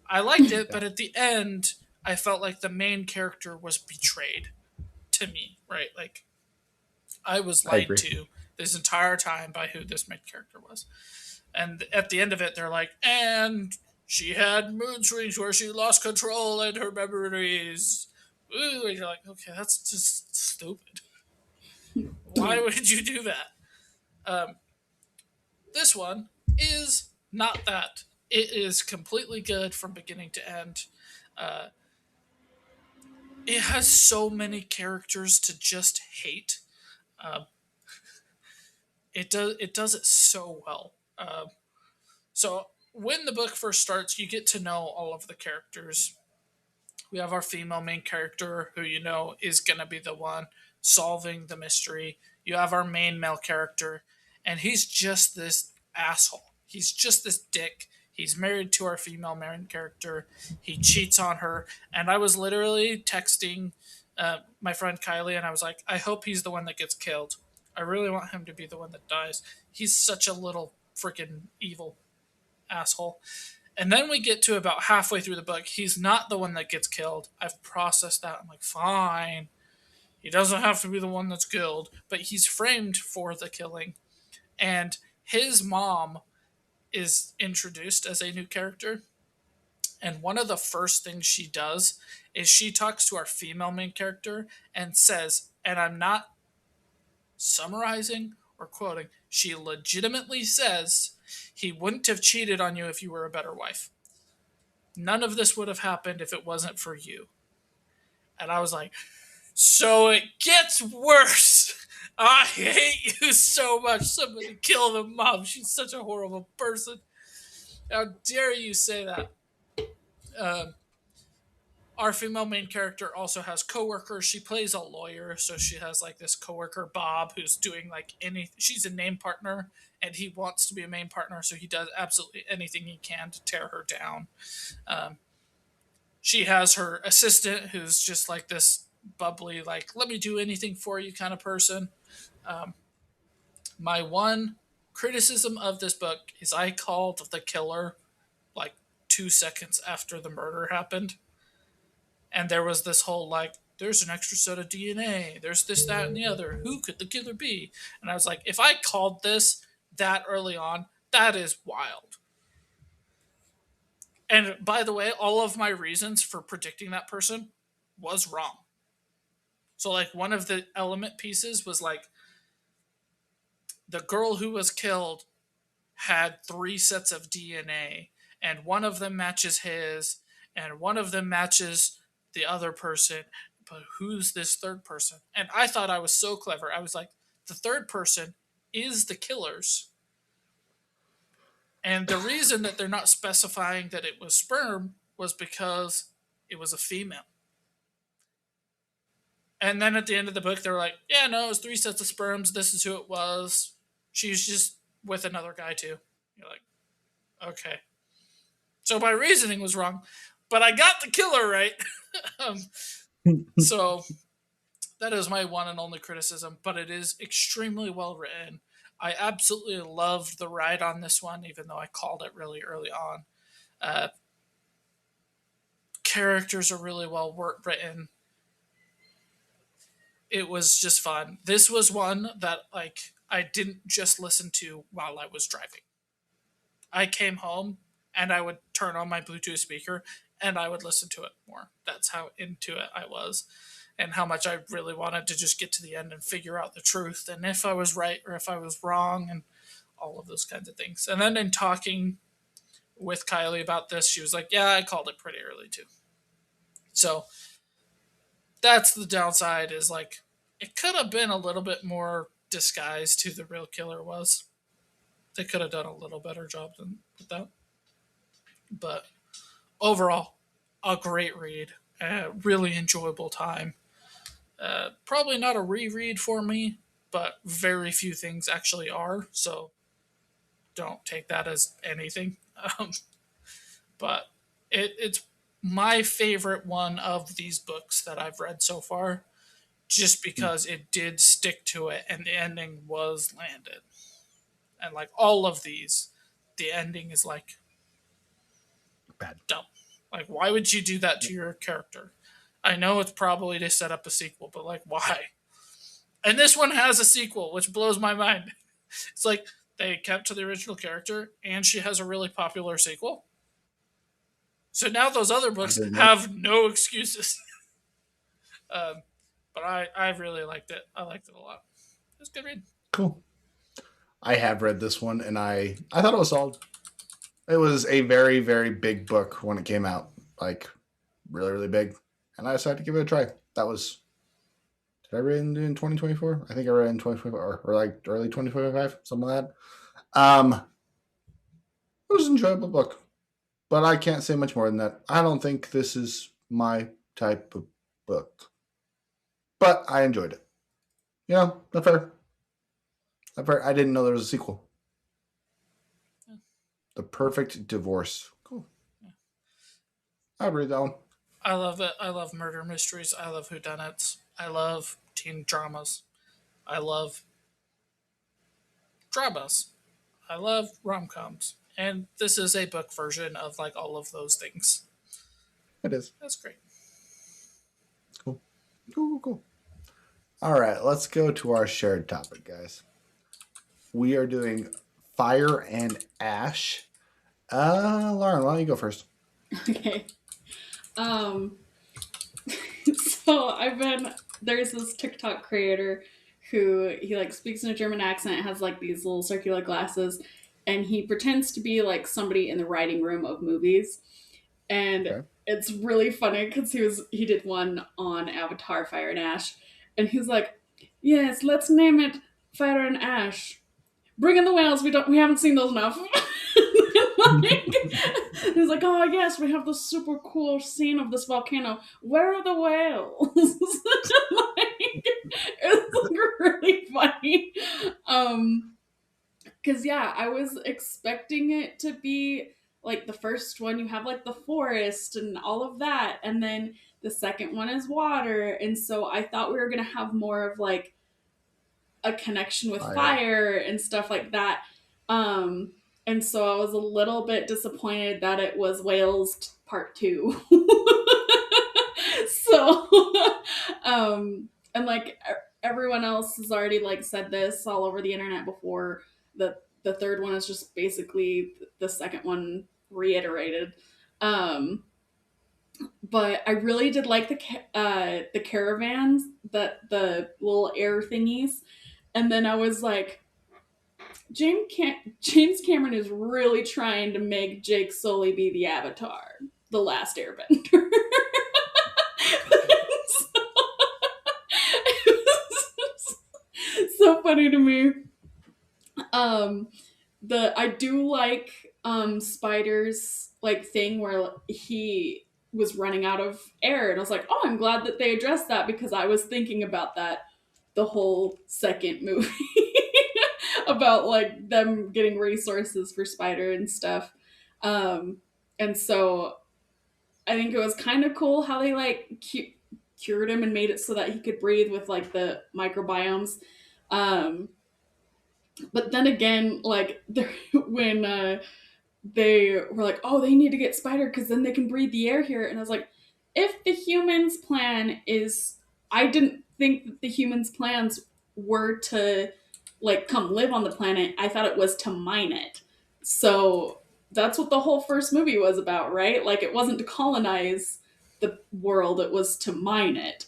I liked it, but at the end, I felt like the main character was betrayed to me, right? Like, I was I lied agree. to this entire time by who this main character was. And at the end of it, they're like, and she had mood swings where she lost control and her memories. Ooh, and you're like, okay, that's just stupid. Why would you do that? This one is not that. It is completely good from beginning to end. Uh, it has so many characters to just hate. It does it so well. So when the book first starts, you get to know all of the characters. We have our female main character who is going to be the one solving the mystery. You have our main male character, and he's just this asshole. He's just this dick. He's married to our female main character. He cheats on her, and I was literally texting my friend Kylie, and I was like, I hope he's the one that gets killed. I really want him to be the one that dies. He's such a little freaking evil asshole. And then we get to about halfway through the book. He's not the one that gets killed. I've processed that. I'm like, fine. He doesn't have to be the one that's killed, but he's framed for the killing. And his mom is introduced as a new character. And one of the first things she does is she talks to our female main character and says, and I'm not summarizing or quoting, she legitimately says, he wouldn't have cheated on you if you were a better wife. None of this would have happened if it wasn't for you. And I was like, so it gets worse. I hate you so much. Somebody kill the mom. She's such a horrible person. How dare you say that? Um, our female main character also has coworkers. She plays a lawyer, so she has like this coworker Bob who's doing like anything. She's a name partner, and he wants to be a main partner, so he does absolutely anything he can to tear her down. Um, she has her assistant who's just like this bubbly, like let me do anything for you kind of person. Um, my one criticism of this book is I called the killer like 2 seconds after the murder happened. And there was this whole like, there's an extra set of DNA, there's this, that, and the other. Who could the killer be? And I was like, if I called this that early on, that is wild. And by the way, all of my reasons for predicting that person was wrong. So, like, one of the element pieces was like, the girl who was killed had 3 sets of DNA, and one of them matches his, and one of them matches the other person. But who's this third person? And I thought I was so clever. I was like, the third person is the killer's. And the reason that they're not specifying that it was sperm was because it was a female. And then at the end of the book, they were like, yeah, no, it was 3 sets of sperms. This is who it was. She's just with another guy, too. You're like, okay. So my reasoning was wrong, but I got the killer right. um, so that is my one and only criticism, but it is extremely well written. I absolutely loved the ride on this one, even though I called it really early on. Uh, Characters are really well written. It was just fun. This was one that like I didn't just listen to while I was driving. I came home and I would turn on my Bluetooth speaker and I would listen to it more. That's how into it I was, and how much I really wanted to just get to the end and figure out the truth and if I was right or if I was wrong and all of those kinds of things. And then in talking with Kylie about this, she was like, yeah, I called it pretty early too. So that's the downside, is like it could have been a little bit more disguised who the real killer was. They could have done a little better job than with that. But overall, a great read. A really enjoyable time. Probably not a reread for me, but very few things actually are. So don't take that as anything. Um, but it's my favorite one of these books that I've read so far, just because it did stick to it and the ending was landed. And like all of these, the ending is like Bad. dumb. Like, why would you do that to your character? I know it's probably to set up a sequel, but like, why? And this one has a sequel, which blows my mind. It's like they kept to the original character, and she has a really popular sequel. So now those other I books didn't know. have no excuses. But I really liked it. I liked it a lot. It was a good read. Cool. I have read this one, and I thought it was solid. It was a very, very big book when it came out, like really, really big. And I decided to give it a try. That was, did I read it in 2024? I think I read it in 2024 or like early 2025, something like that. It was an enjoyable book, but I can't say much more than that. I don't think this is my type of book. But I enjoyed it. You know, not fair. Not fair. I didn't know there was a sequel. The Perfect Divorce. Cool. I'd read that one. I love it. I love murder mysteries. I love whodunits. I love teen dramas. I love dramas. I love rom coms. And this is a book version of like all of those things. It is. That's great. Cool. Cool, cool. All right, let's go to our shared topic, guys. We are doing Fire and Ash. Lauren, why don't you go first? Okay. Um, so there's this TikTok creator who he like speaks in a German accent, has like these little circular glasses, and he pretends to be like somebody in the writing room of movies. And Okay. it's really funny because he did one on Avatar Fire and Ash, and he's like, "Yes, let's name it Fire and Ash. Bring in the whales. We haven't seen those enough." Like, he's like, "Oh yes, we have this super cool scene of this volcano. Where are the whales?" Like, it's like really funny. Because yeah, I was expecting it to be like the first one. You have like the forest and all of that, and then the second one is water, and so I thought we were gonna have more of like a connection with Fire. fire and stuff like that. Um, and so I was a little bit disappointed that it was Wales Part Two. So, and like everyone else has already like said this all over the internet before. The third one is just basically the second one reiterated. Um, but I really did like the caravans, the little air thingies, and then I was like, James Cameron is really trying to make Jake Sully be the Avatar, the last Airbender. So funny to me. Um, I do like Spider's like thing where he was running out of air, and I was like, oh, I'm glad that they addressed that because I was thinking about that the whole second movie about like them getting resources for Spider and stuff. Um, and so I think it was kind of cool how they like cured him and made it so that he could breathe with like the microbiomes. Um, but then again, like when they were like, oh, they need to get Spider because then they can breathe the air here. And I was like, if the humans' plan is, I didn't think that the humans' plans were to like come live on the planet. I thought it was to mine it. So that's what the whole first movie was about, right? Like it wasn't to colonize the world, it was to mine it.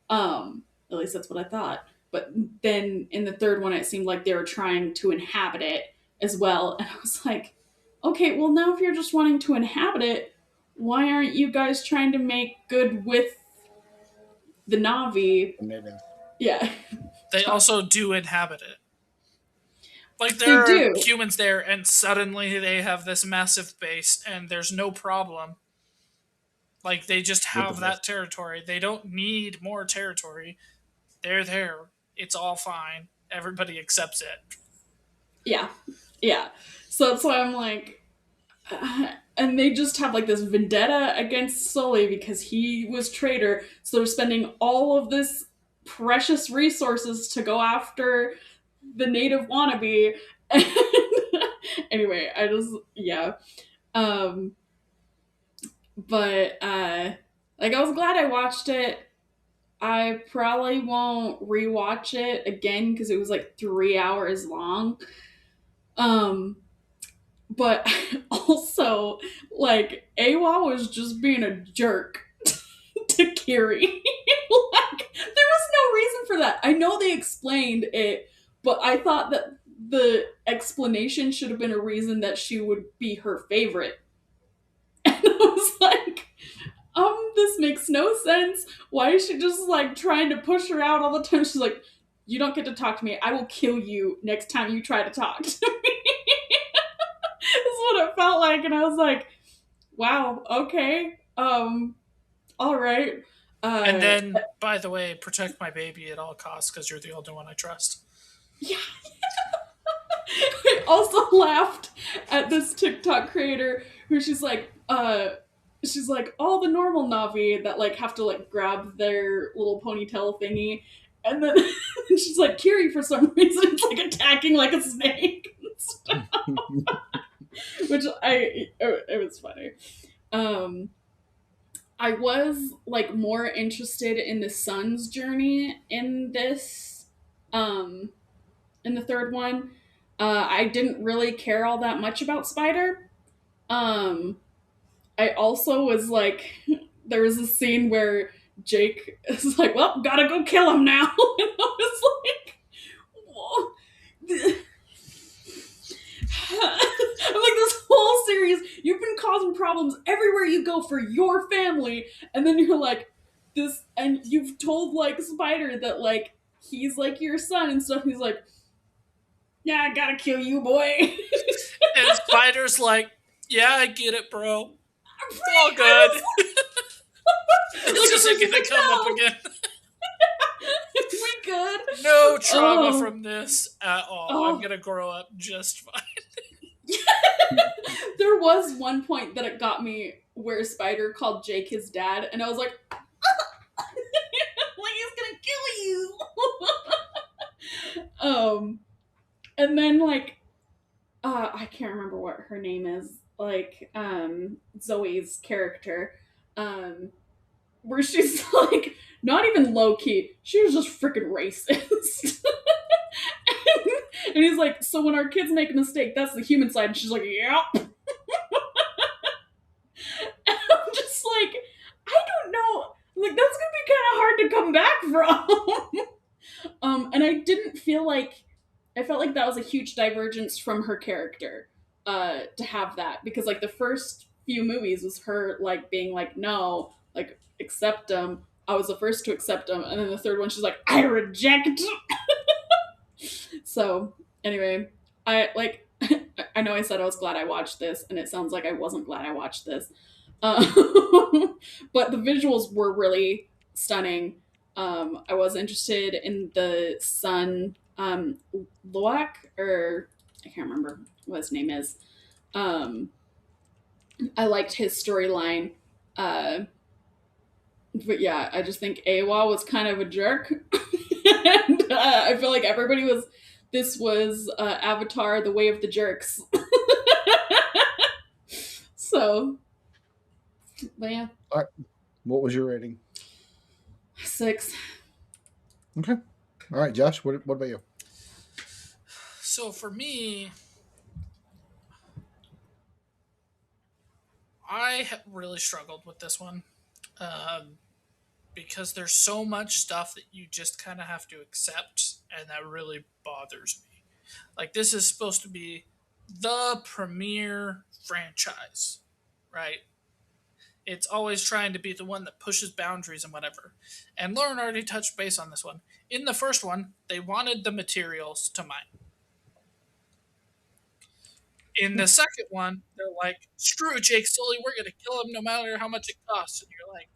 At least that's what I thought. But then in the third one, it seemed like they were trying to inhabit it as well. And I was like, okay, well, now if you're just wanting to inhabit it, why aren't you guys trying to make good with the Navi? Natives. Yeah, They also do inhabit it. Like they there are do. humans there, and suddenly they have this massive base, and there's no problem. Like they just With the have base. that territory. They don't need more territory. They're there. It's all fine. Everybody accepts it. Yeah, yeah. So that's why I'm like, and they just have like this vendetta against Sully because he was traitor. So they're spending all of this precious resources to go after the native wannabe. And anyway, I just yeah. Um, but like I was glad I watched it. I probably won't rewatch it again because it was like 3 hours long. Um, but also like Awa was just being a jerk to Kiri. Like there was no reason for that. I know they explained it, but I thought that the explanation should have been a reason that she would be her favorite. And I was like, this makes no sense. Why is she just like trying to push her out all the time? She's like, you don't get to talk to me. I will kill you next time you try to talk to me. That's what it felt like. And I was like, wow, okay. All right. And Uh, then, by the way, protect my baby at all costs because you're the only one I trust. yeah. I also laughed at this TikTok creator who she's like all the normal Navi that like have to like grab their little ponytail thingy, and then she's like Kiri for some reason it's like attacking like a snake, which it was funny. Um, I was like more interested in the son's journey in this, um, in the third one. I didn't really care all that much about Spider. Um, I also was like, there was a scene where Jake is like, "Well, gotta go kill him now," and I was like, "Whoa." I'm like, this whole series, you've been causing problems everywhere you go for your family, and then you're like, this, and you've told like Spider that like he's like your son and stuff. And he's like, "Yeah, I gotta kill you, boy." And Spider's like, yeah, I get it, bro. It's all I good. was This like, at isn't first he's going like, to come up "No, again. we good." No trauma Oh, from this at all. I'm oh. going to grow up just fine. There was one point that it got me where Spider called Jake his dad, and I was like, like he's gonna kill you. And then like, I can't remember what her name is, like, Zoe's character, um, where she's like, not even low key, she was just freaking racist. And he's like, "So when our kids make a mistake, that's the human side," and she's like, "Yep." I'm just like, I don't know. Like that's gonna be kind of hard to come back from. And I didn't feel like I felt like that was a huge divergence from her character, to have that because like the first few movies was her like being like, "No, like accept them." I was the first to accept them, and then the third one she's like, "I reject." So anyway, I like. I know I said I was glad I watched this, and it sounds like I wasn't glad I watched this. But the visuals were really stunning. I was interested in the son, Loak, or I can't remember what his name is. Um, I liked his storyline. Uh, but yeah, I just think Awa was kind of a jerk. And I feel like everybody was. This was Avatar: The Way of the Jerks. So, but yeah, All right. What was your rating? 6. Okay. All right, Josh. What about you? So for me, I really struggled with this one um, because there's so much stuff that you just kind of have to accept, and that really bothers me. Like, this is supposed to be the premier franchise, right? It's always trying to be the one that pushes boundaries and whatever. And Lauren already touched base on this one. In the first one, they wanted the materials to mine. In the second one, they're like, screw Jake Sully, we're going to kill him no matter how much it costs. And you're like,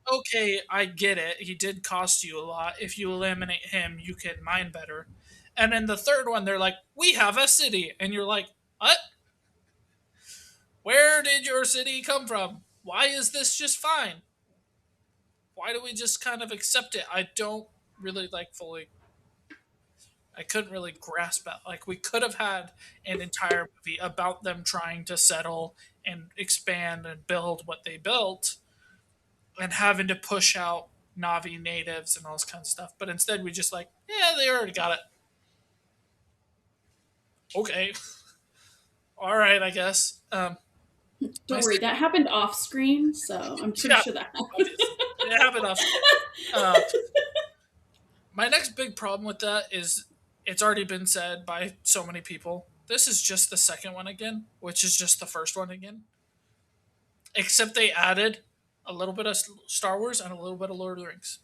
okay, I get it. He did cost you a lot. If you eliminate him, you can mine better. And in the third one, they're like, we have a city. And you're like, what? Where did your city come from? Why is this just fine? Why do we just kind of accept it? I don't really like fully. I couldn't really grasp it. Like, we could have had an entire movie about them trying to settle and expand and build what they built and having to push out Navi natives and all this kind of stuff. But instead, we just like, yeah, they already got it. Okay. All right, I guess. My Don't worry, that happened off screen, so I'm pretty yeah, sure that happened. obviously. They have enough. Uh, my next big problem with that is it's already been said by so many people. This is just the second one again, which is just the first one again. Except they added a little bit of Star Wars and a little bit of Lord of the Rings.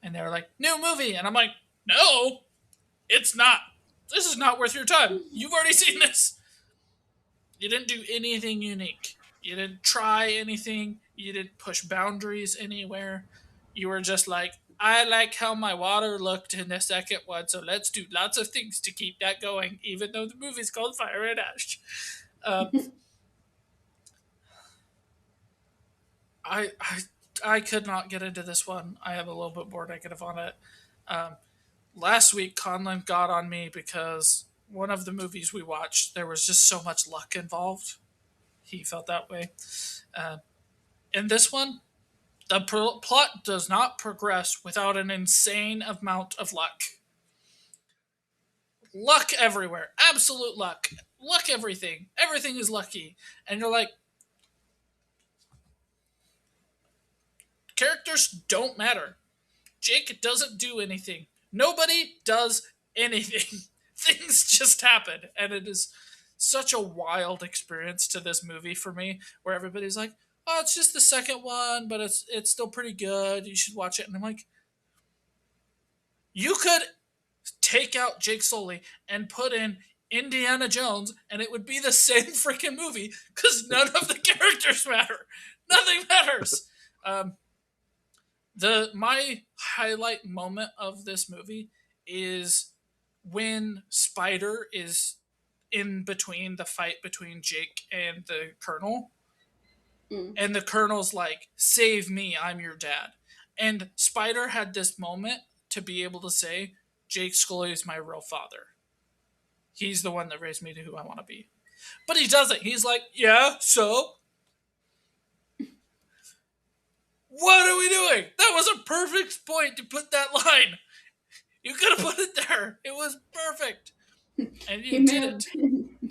And they were like, new movie. And I'm like, no, it's not. This is not worth your time. You've already seen this. You didn't do anything unique. You didn't try anything. You didn't push boundaries anywhere. You were just like, I like how my water looked in the second one, so let's do lots of things to keep that going, even though the movie's called Fire and Ash. Um, I, I I could not get into this one. I have a little bit more negative on it. Um, Last week, Conlon got on me because one of the movies we watched, there was just so much luck involved. He felt that way. Uh, in this one, the plot does not progress without an insane amount of luck. Luck everywhere. Absolute luck. Luck everything. Everything is lucky. And you're like, characters don't matter. Jake doesn't do anything. Nobody does anything. Things just happen. And it is such a wild experience to this movie for me, where everybody's like, oh, it's just the second one, but it's still pretty good. You should watch it. And I'm like, you could take out Jake Sully and put in Indiana Jones, and it would be the same freaking movie because none of the characters matter. Nothing matters. My highlight moment of this movie is when Spider is in between the fight between Jake and the Colonel, Mm. and the Colonel's like, "Save me, I'm your dad." And Spider had this moment to be able to say, "Jake Scully is my real father. He's the one that raised me to who I want to be." But he doesn't. He's like, "Yeah, so what are we doing?" That was a perfect point to put that line. You could have put it there. It was perfect. And you didn't.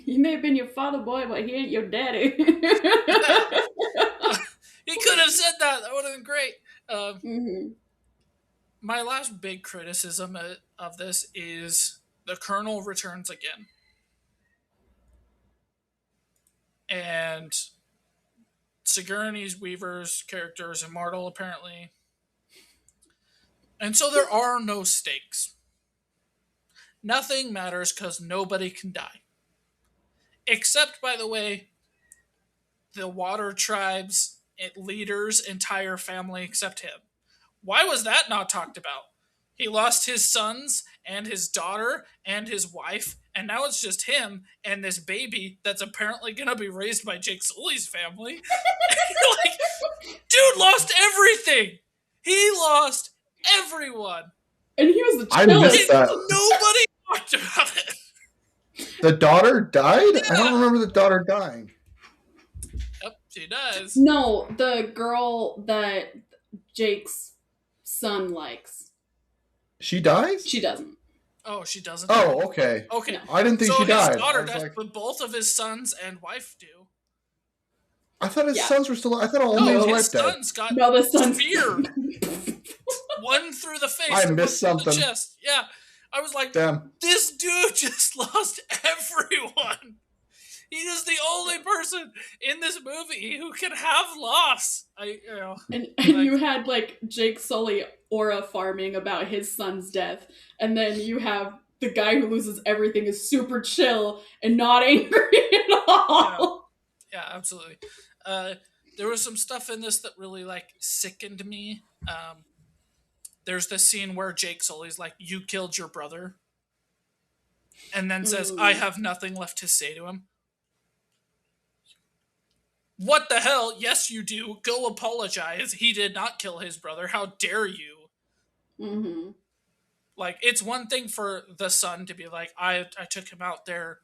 He may have been your father, boy, but he ain't your daddy. He could have said that. That would have been great. Mhm. My last big criticism of this is the Colonel returns again. And Sigourney Weaver's character is immortal, apparently. And so there are no stakes. Nothing matters because nobody can die. Except, by the way, the Water Tribe's leader's entire family except him. Why was that not talked about? He lost his sons and his daughter and his wife, and now it's just him and this baby that's apparently going to be raised by Jake Sully's family. Like, dude lost everything. He lost everyone. And he was the I chillest. missed that. Nobody talked about it. The daughter died? Yeah. I don't remember the daughter dying. Yep, she does. No, the girl that Jake's son likes. She dies? She doesn't. Oh, she doesn't. Oh, okay. Okay. No. I didn't think So she his died. daughter I was does, like, but both of his sons and wife do. I thought his Yeah. sons were still. I thought only No, his his wife died. sons got No, the son's speared. One through the face. I one missed through something. The chest. Yeah. I was like, Damn. this dude just lost everyone. He is the only person in this movie who can have loss. And you had like Jake Sully aura farming about his son's death, and then you have the guy who loses everything is super chill and not angry at all. Yeah, absolutely. There was some stuff in this that really like sickened me. There's this scene where Jake Sully's like, "You killed your brother," and then says, "I have nothing left to say to him." What the hell? Yes, you do. Go apologize. He did not kill his brother. How dare you? Mm-hmm. Like, it's one thing for the son to be like, I took him out there.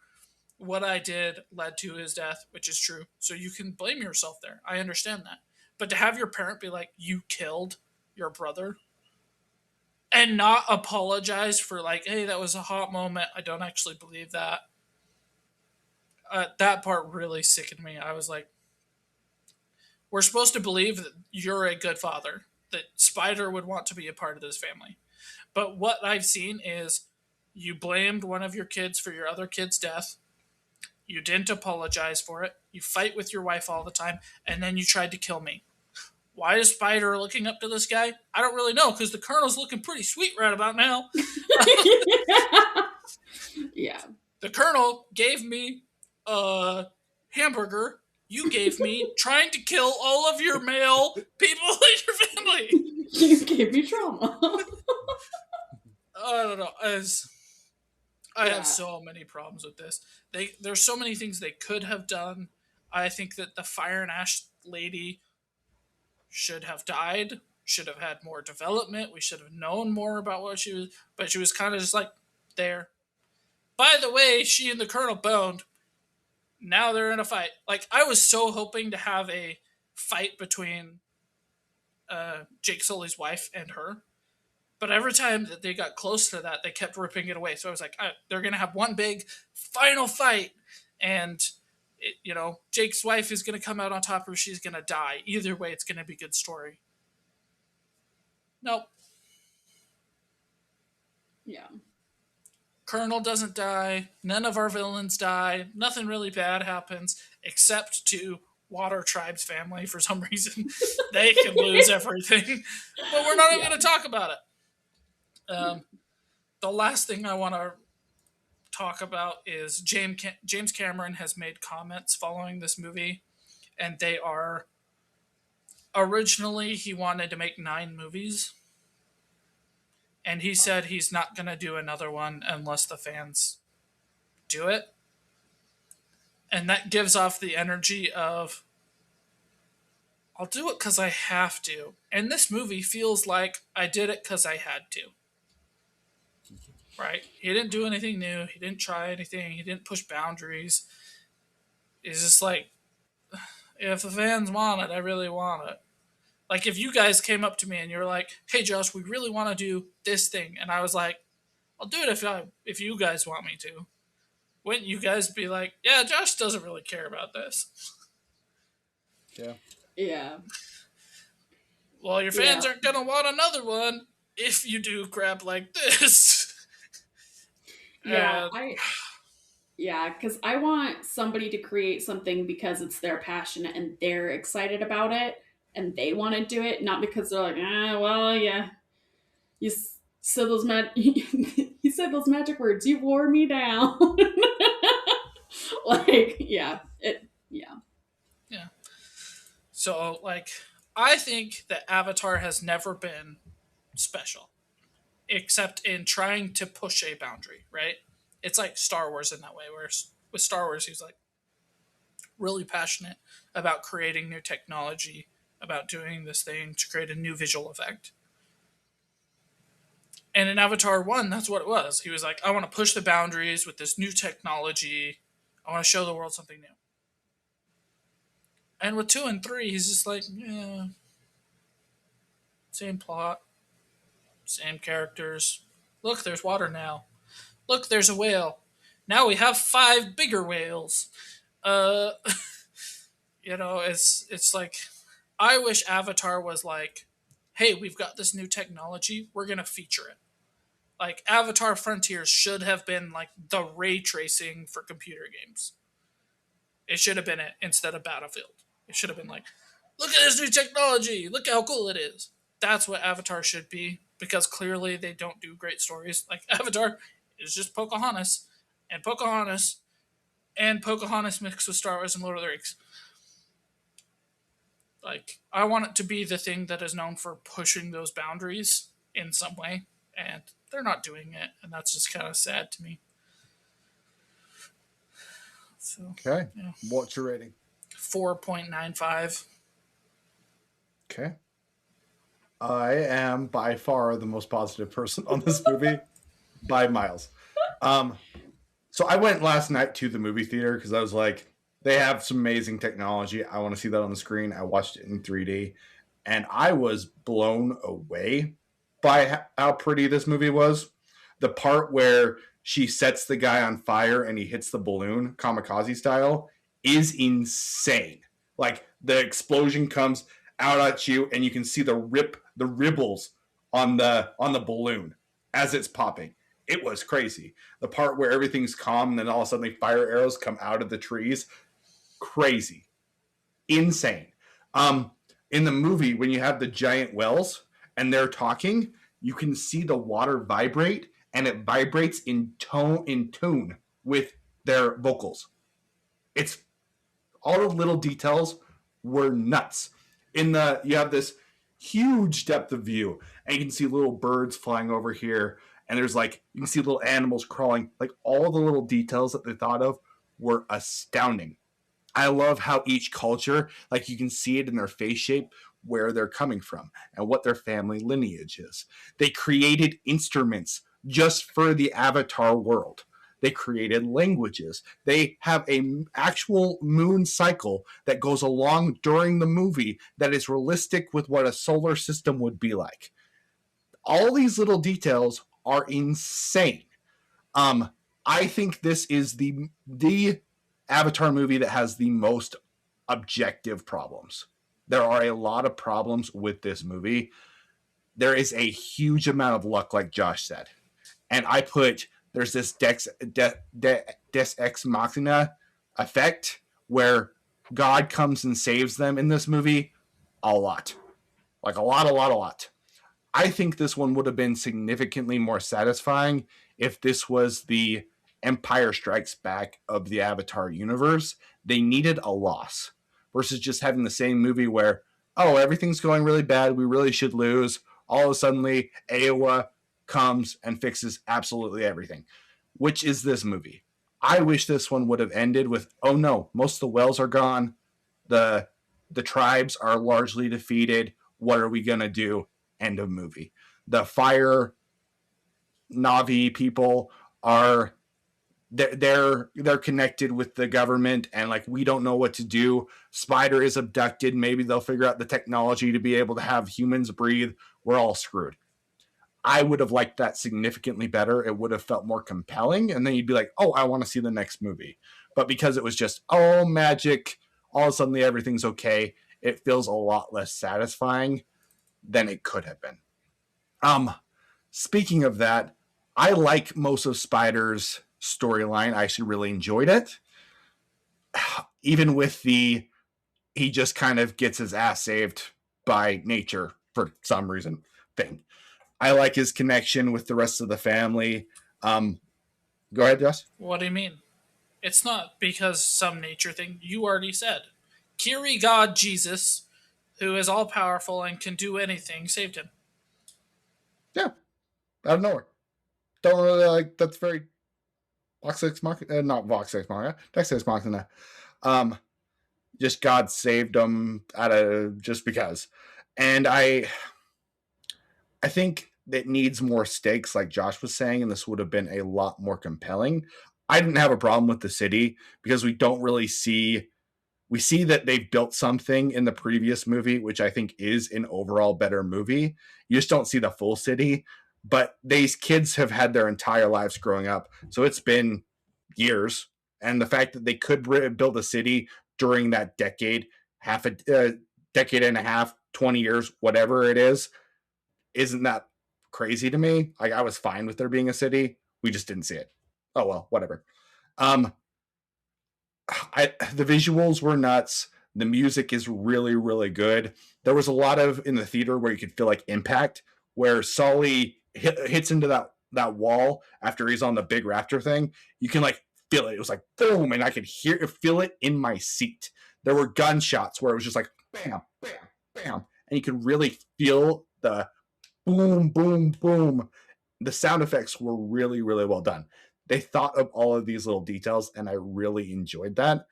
What I did led to his death, which is true. So you can blame yourself there. I understand that. But to have your parent be like, you killed your brother, and not apologize for like, hey, that was a hot moment. I don't actually believe that. That part really sickened me. I was like, we're supposed to believe that you're a good father, that Spider would want to be a part of this family. But what I've seen is you blamed one of your kids for your other kid's death. You didn't apologize for it. You fight with your wife all the time, and then you tried to kill me. Why is Spider looking up to this guy? I don't really know, because the Colonel's looking pretty sweet right about now. Yeah. The Colonel gave me a hamburger you gave me trying to kill all of your male people in your family. You gave me trauma. I don't know. I have Yeah. so many problems with this. There's so many things they could have done. I think that the Fire and Ash lady should have died. Should have had more development. We should have known more about what she was. But she was kind of just like there. By the way, she and the Colonel boned. Now they're in a fight. Like I was so hoping to have a fight between Jake Sully's wife and her. But every time that they got close to that, they kept ripping it away. So I was like, they're going to have one big final fight. And, Jake's wife is going to come out on top or she's going to die. Either way, it's going to be a good story. Nope. Yeah. Colonel doesn't die. None of our villains die. Nothing really bad happens except to Water Tribe's family for some reason. They can lose everything. But we're not even going to talk about it. The last thing I want to talk about is James Cameron has made comments following this movie, and they are originally he wanted to make 9 movies, and he said he's not going to do another one unless the fans do it. And that gives off the energy of, I'll do it because I have to. And this movie feels like I did it because I had to. Right? He didn't do anything new. He didn't try anything. He didn't push boundaries. He's just like, if the fans want it, I really want it. Like if you guys came up to me and you were like, "Hey Josh, we really want to do this thing," and I was like, "I'll do it if you guys want me to." Wouldn't you guys be like, "Yeah, Josh doesn't really care about this"? Yeah. Yeah. Well, your fans aren't gonna want another one if you do crap like this. Yeah. And Yeah, because I want somebody to create something because it's their passion and they're excited about it and they want to do it, not because they're like, well, yeah, you said those you said those magic words, you wore me down. Like, yeah, yeah. yeah. So, like, I think that Avatar has never been special, except in trying to push a boundary, right? It's like Star Wars in that way, where with Star Wars, he's like really passionate about creating new technology, about doing this thing to create a new visual effect. And in Avatar 1, that's what it was. He was like, I want to push the boundaries with this new technology. I want to show the world something new. And with 2 and 3, he's just like, yeah, same plot, same characters. Look, there's water now. Look, there's a whale. Now we have 5 bigger whales. Uh, it's like, I wish Avatar was like, hey, we've got this new technology. We're going to feature it. Like, Avatar Frontiers should have been like the ray tracing for computer games. It should have been it instead of Battlefield. It should have been like, look at this new technology. Look how cool it is. That's what Avatar should be, because clearly they don't do great stories. Like, Avatar is just Pocahontas, and Pocahontas, and Pocahontas mixed with Star Wars and Lord of the Rings. Like, I want it to be the thing that is known for pushing those boundaries in some way, and they're not doing it, and that's just kind of sad to me. So, Okay. yeah. What's your rating? 4.95. Okay. I am by far the most positive person on this movie by miles. So I went last night to the movie theater because I was like, they have some amazing technology. I want to see that on the screen. I watched it in 3D, and I was blown away by how pretty this movie was. The part where she sets the guy on fire and he hits the balloon, kamikaze style, is insane. Like, the explosion comes out at you, and you can see the ribbles on the balloon as it's popping. It was crazy. The part where everything's calm and then all of a sudden fire arrows come out of the trees, crazy, insane. In the movie, when you have the giant whales and they're talking, you can see the water vibrate, and it vibrates in tune with their vocals. It's All the little details were nuts. You have this huge depth of view, and you can see little birds flying over here, and there's like you can see little animals crawling. Like all the little details that they thought of were astounding. I love how each culture, like you can see it in their face shape, where they're coming from and what their family lineage is. They created instruments just for the Avatar world. They created languages. They have a actual moon cycle that goes along during the movie that is realistic with what a solar system would be like. All these little details are insane. Um, I think this is the Avatar movie that has the most objective problems. There are a lot of problems with this movie. There is a huge amount of luck, like Josh said, and I put there's this Deus Ex Machina effect where God comes and saves them in this movie a lot, like a lot, a lot, a lot. I think this one would have been significantly more satisfying if this was the Empire Strikes Back of the Avatar universe. They needed a loss versus just having the same movie where, oh, everything's going really bad. We really should lose. All of a sudden, Aowa comes and fixes absolutely everything, which is this movie. I wish this one would have ended with, oh no, most of the wells are gone. The the tribes are largely defeated. What are we gonna do? End of movie. The fire Navi people are they're connected with the government and like we don't know what to do. Spider is abducted. Maybe they'll figure out the technology to be able to have humans breathe. We're all screwed. I would have liked that significantly better. It would have felt more compelling. And then you'd be like, oh, I want to see the next movie. But because it was just, oh, magic, all of a sudden everything's okay, it feels a lot less satisfying than it could have been. Um, Speaking of that, I like most of Spider's storyline. I actually really enjoyed it. Even with he just kind of gets his ass saved by nature for some reason thing. I like his connection with the rest of the family. Um, Go ahead, Jess. What do you mean? It's not because some nature thing. You already said. Kiri God Jesus, who is all powerful and can do anything, saved him. Yeah, out of nowhere. Don't really like that's very Vox Ex Machina, not Vox Ex Machina, Dex Ex Machina. Um, just God saved him out of just because. And I think it needs more stakes, like Josh was saying, and this would have been a lot more compelling. I didn't have a problem with the city because we don't really see we see that they've built something in the previous movie, which I think is an overall better movie. You just don't see the full city. But these kids have had their entire lives growing up. So it's been years. And the fact that they could build a city during that decade, half a decade and a half, 20 years, whatever it is, isn't that crazy to me? Like I was fine with there being a city. We just didn't see it. Oh well, whatever. Um, the visuals were nuts. The music is really, really good. There was a lot of in the theater where you could feel like impact, where Sully hits into that wall after he's on the big raptor thing. You can like feel it. It was like boom, and I could feel it in my seat. There were gunshots where it was just like bam, bam, bam, and you could really feel the boom, boom, boom. The sound effects were really, really well done. They thought of all of these little details, and I really enjoyed that.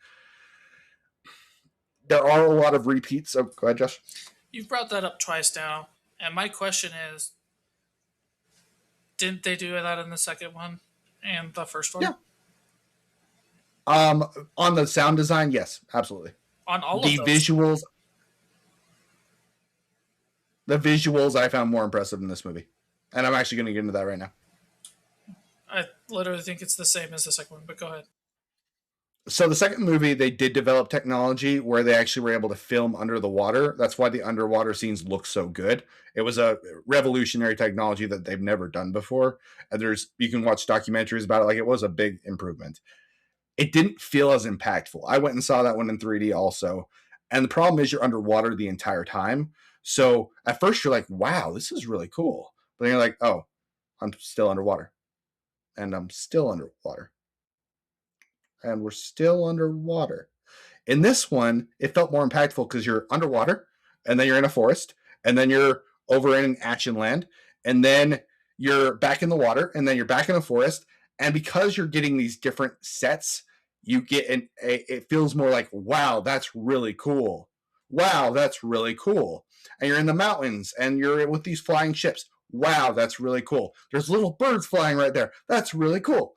There are a lot of repeats of. Go ahead, Josh. You've brought that up twice now, and my question is, didn't they do that in the second one and the first one? Yeah. On the sound design, yes, absolutely. On all the of those. visuals I found more impressive in this movie, and I'm actually going to get into that right now. I literally think it's the same as the second one, but go ahead. So the second movie, they did develop technology where they actually were able to film under the water. That's why the underwater scenes look so good. It was a revolutionary technology that they've never done before. And you can watch documentaries about it. Like it was a big improvement. It didn't feel as impactful. I went and saw that one in 3D also. And the problem is you're underwater the entire time. So at first you're like, wow, this is really cool. But then you're like, oh, I'm still underwater. And I'm still underwater. And we're still underwater. In this one, it felt more impactful because you're underwater, and then you're in a forest, and then you're over in action land, and then you're back in the water, and then you're back in a forest. And because you're getting these different sets, you get it feels more like, wow, that's really cool. Wow, that's really cool. And you're in the mountains, and you're with these flying ships. Wow, that's really cool. There's little birds flying right there. That's really cool.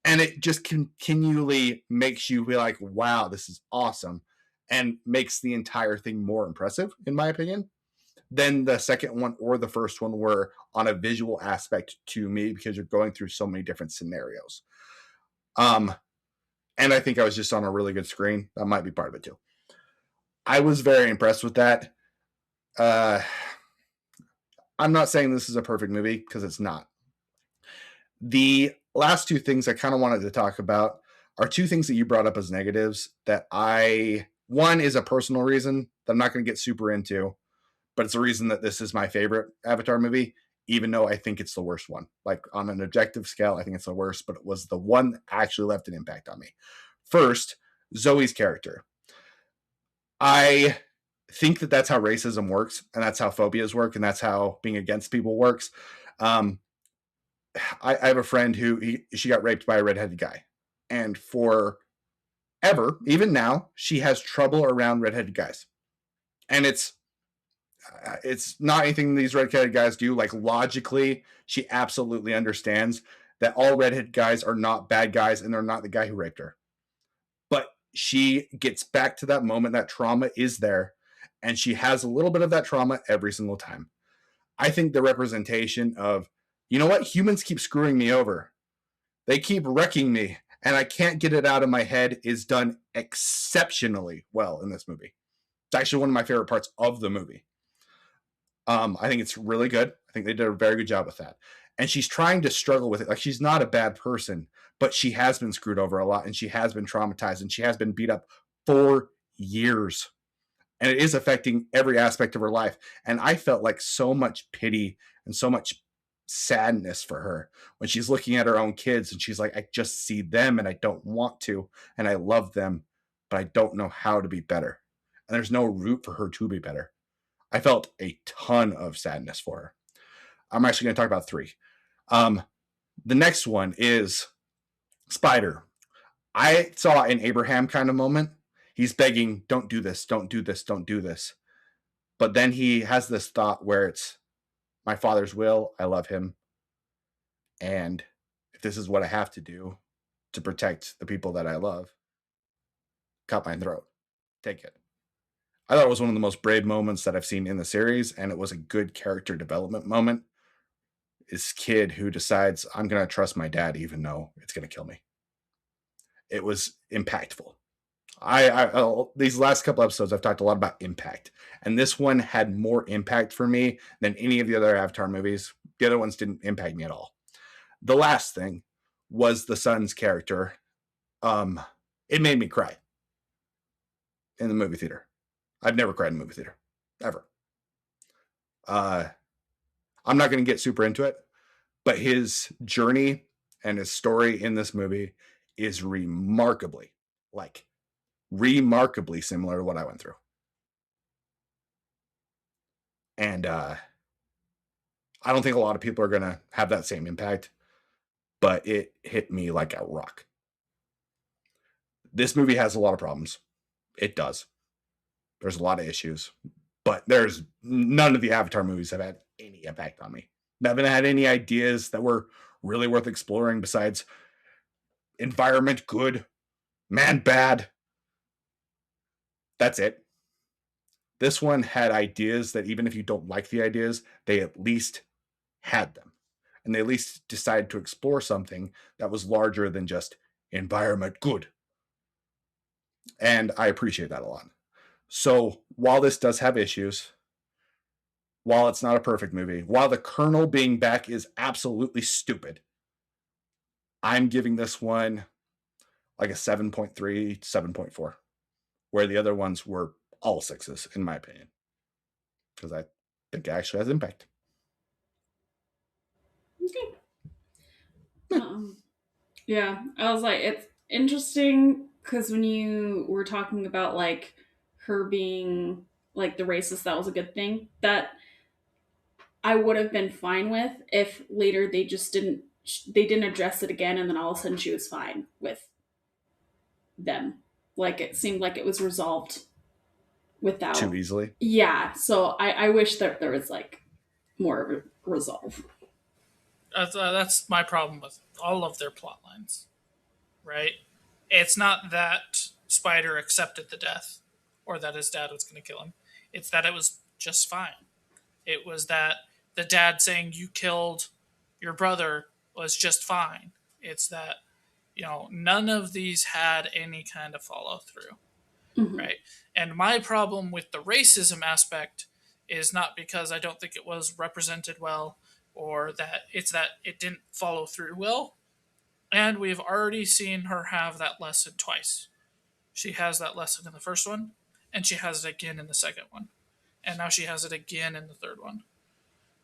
And it just continually makes you be like, wow, this is awesome, and makes the entire thing more impressive, in my opinion, than the second one or the first one were on a visual aspect to me, because you're going through so many different scenarios. Um, and I think I was just on a really good screen. That might be part of it too. I was very impressed with that. Uh, I'm not saying this is a perfect movie, because it's not. The last two things I kind of wanted to talk about are two things that you brought up as negatives that one is a personal reason that I'm not going to get super into, but it's a reason that this is my favorite Avatar movie, even though I think it's the worst one. Like, on an objective scale, I think it's the worst, but it was the one that actually left an impact on me. First, Zoe's character. I think that that's how racism works, and that's how phobias work, and that's how being against people works. Um, I have a friend who she got raped by a redheaded guy, and for ever, even now, she has trouble around redheaded guys, and it's not anything these redheaded guys do. Like, logically, she absolutely understands that all redheaded guys are not bad guys, and they're not the guy who raped her. But she gets back to that moment. That trauma is there, and she has a little bit of that trauma every single time. I think the representation of, you know what, humans keep screwing me over. They keep wrecking me, and I can't get it out of my head, is done exceptionally well in this movie. It's actually one of my favorite parts of the movie. I think it's really good. I think they did a very good job with that. And she's trying to struggle with it. Like, she's not a bad person, but she has been screwed over a lot, and she has been traumatized, and she has been beat up for years. And it is affecting every aspect of her life. And I felt like so much pity and so much sadness for her when she's looking at her own kids, and she's like, I just see them and I don't want to, and I love them, but I don't know how to be better. And there's no route for her to be better. I felt a ton of sadness for her. I'm actually going to talk about three. Um, the next one is Spider. I saw an Abraham kind of moment. He's begging, don't do this, don't do this, don't do this. But then he has this thought where it's my father's will, I love him, and if this is what I have to do to protect the people that I love, cut my throat. Take it. I thought it was one of the most brave moments that I've seen in the series, and it was a good character development moment. This kid who decides, I'm going to trust my dad even though it's going to kill me. It was impactful. These last couple episodes, I've talked a lot about impact, and this one had more impact for me than any of the other Avatar movies. The other ones didn't impact me at all. The last thing was the son's character. It made me cry in the movie theater. I've never cried in a movie theater, ever. I'm not going to get super into it, but his journey and his story in this movie is remarkably similar to what I went through. And I don't think a lot of people are going to have that same impact, but it hit me like a rock. This movie has a lot of problems. It does. There's a lot of issues, but there's none of the Avatar movies have had any impact on me. I haven't had any ideas that were really worth exploring besides environment good, man bad. That's it. This one had ideas that even if you don't like the ideas, they at least had them. And they at least decided to explore something that was larger than just environment good. And I appreciate that a lot. So while this does have issues, while it's not a perfect movie, while the Colonel being back is absolutely stupid, I'm giving this one like a 7.3, 7.4, where the other ones were all sixes, in my opinion, because I think it actually has impact. Okay. Yeah, I was like, it's interesting because when you were talking about like her being like the racist, that was a good thing. That I would have been fine with if later they didn't address it again, and then all of a sudden she was fine with them. Like it seemed like it was resolved Too without. easily. Yeah, so I wish that there was like more of a resolve. That's my problem with all of their plot lines, right? It's not that Spider accepted the death or that his dad was going to kill him. It's that it was just fine. It was that the dad saying you killed your brother was just fine. It's that, none of these had any kind of follow through, Hmm. right? And my problem with the racism aspect is not because I don't think it was represented well or that it's that it didn't follow through well. And we've already seen her have that lesson twice. She has that lesson in the first one, and she has it again in the second one. And now she has it again in the third one.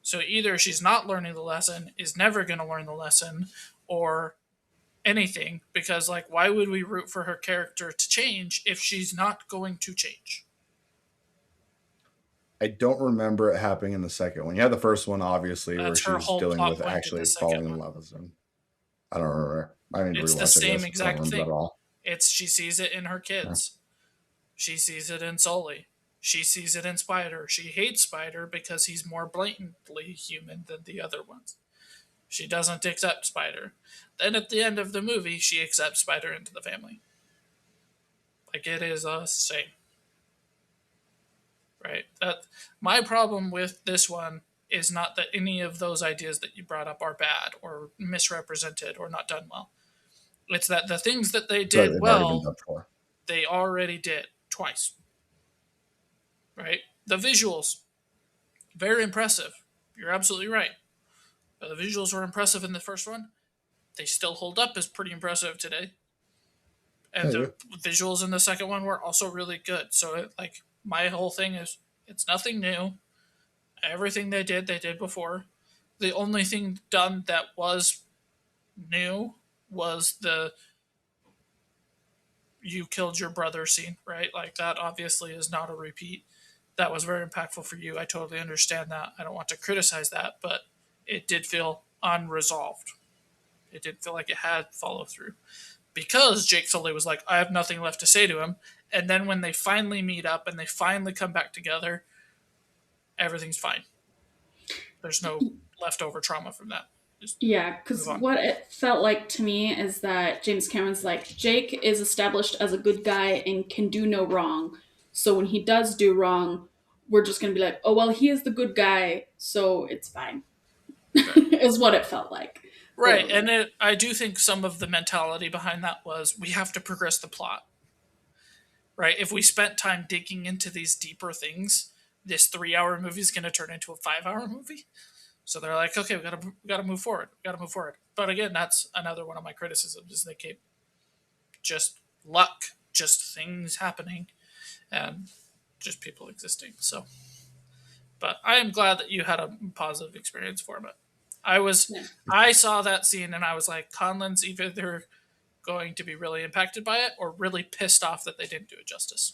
So either she's not learning the lesson, is never going to learn the lesson, or anything, because, like, why would we root for her character to change if she's not going to change? I don't remember it happening in the second one. You had the first one, obviously, where That's her she's whole dealing plot with point in the actually second falling in one. love with him. I don't remember. I need to It's the rewatch it, I same guess. I don't exact remember that at thing. all. It's she sees it in her Yeah. kids. She sees it in Sully. She sees it in Spider. She hates Spider because he's more blatantly human than the other ones. She doesn't accept Spider. Then at the end of the movie, she accepts Spider into the family. Like it is a shame, right? That my problem with this one is not that any of those ideas that you brought up are bad or misrepresented or not done well. It's that the things that they So did they've already been well, done before. they already did twice, right? The visuals, very impressive. You're absolutely right. But the visuals were impressive in the first one. They still hold up as pretty impressive today. And Yeah, the yeah. visuals in the second one were also really good. So, like, my whole thing is it's nothing new. Everything they did before. The only thing done that was new was the you killed your brother scene, right? Like, that obviously is not a repeat. That was very impactful for you. I totally understand that. I don't want to criticize that, but it did feel unresolved. It didn't feel like it had follow through because Jake Sully was like, I have nothing left to say to him. And then when they finally meet up and they finally come back together, everything's fine. There's no leftover trauma from that. Just Yeah, move because on. what it felt like to me is that James Cameron's like, Jake is established as a good guy and can do no wrong. So when he does do wrong, we're just going to be like, oh, well, he is the good guy, so it's fine, Right. is what it felt like a Right. little And bit. I do think some of the mentality behind that was we have to progress the plot. Right. If we spent time digging into these deeper things, this 3 hour movie is going to turn into a 5 hour movie. So they're like, okay, we gotta move forward. We gotta move forward. But again, that's another one of my criticisms is they keep just luck, just things happening, and just people existing. So, but I am glad that you had a positive experience for it. I was, Yeah. I saw that scene and I was like, Conlon's either going to be really impacted by it or really pissed off that they didn't do it justice.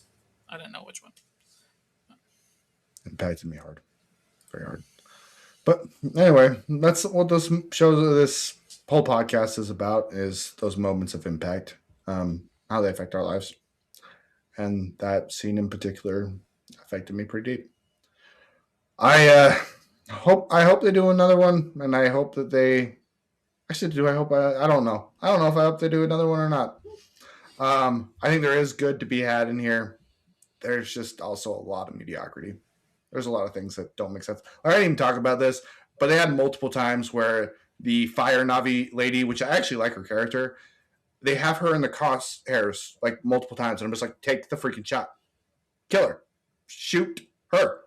I didn't know which one. Impacted me hard. Very hard. But anyway, that's what this shows. This whole podcast is about is those moments of impact, how they affect our lives, and that scene in particular affected me pretty deep. I hope they do another one, and I hope that they actually do. I don't know. I don't know if I hope they do another one or not. I think there is good to be had in here. There's just also a lot of mediocrity. There's a lot of things that don't make sense. I didn't even talk about this, but they had multiple times where the fire Navi lady, which I actually like her character, they have her in the crosshairs like multiple times, and I'm just like, take the freaking shot, kill her, shoot her,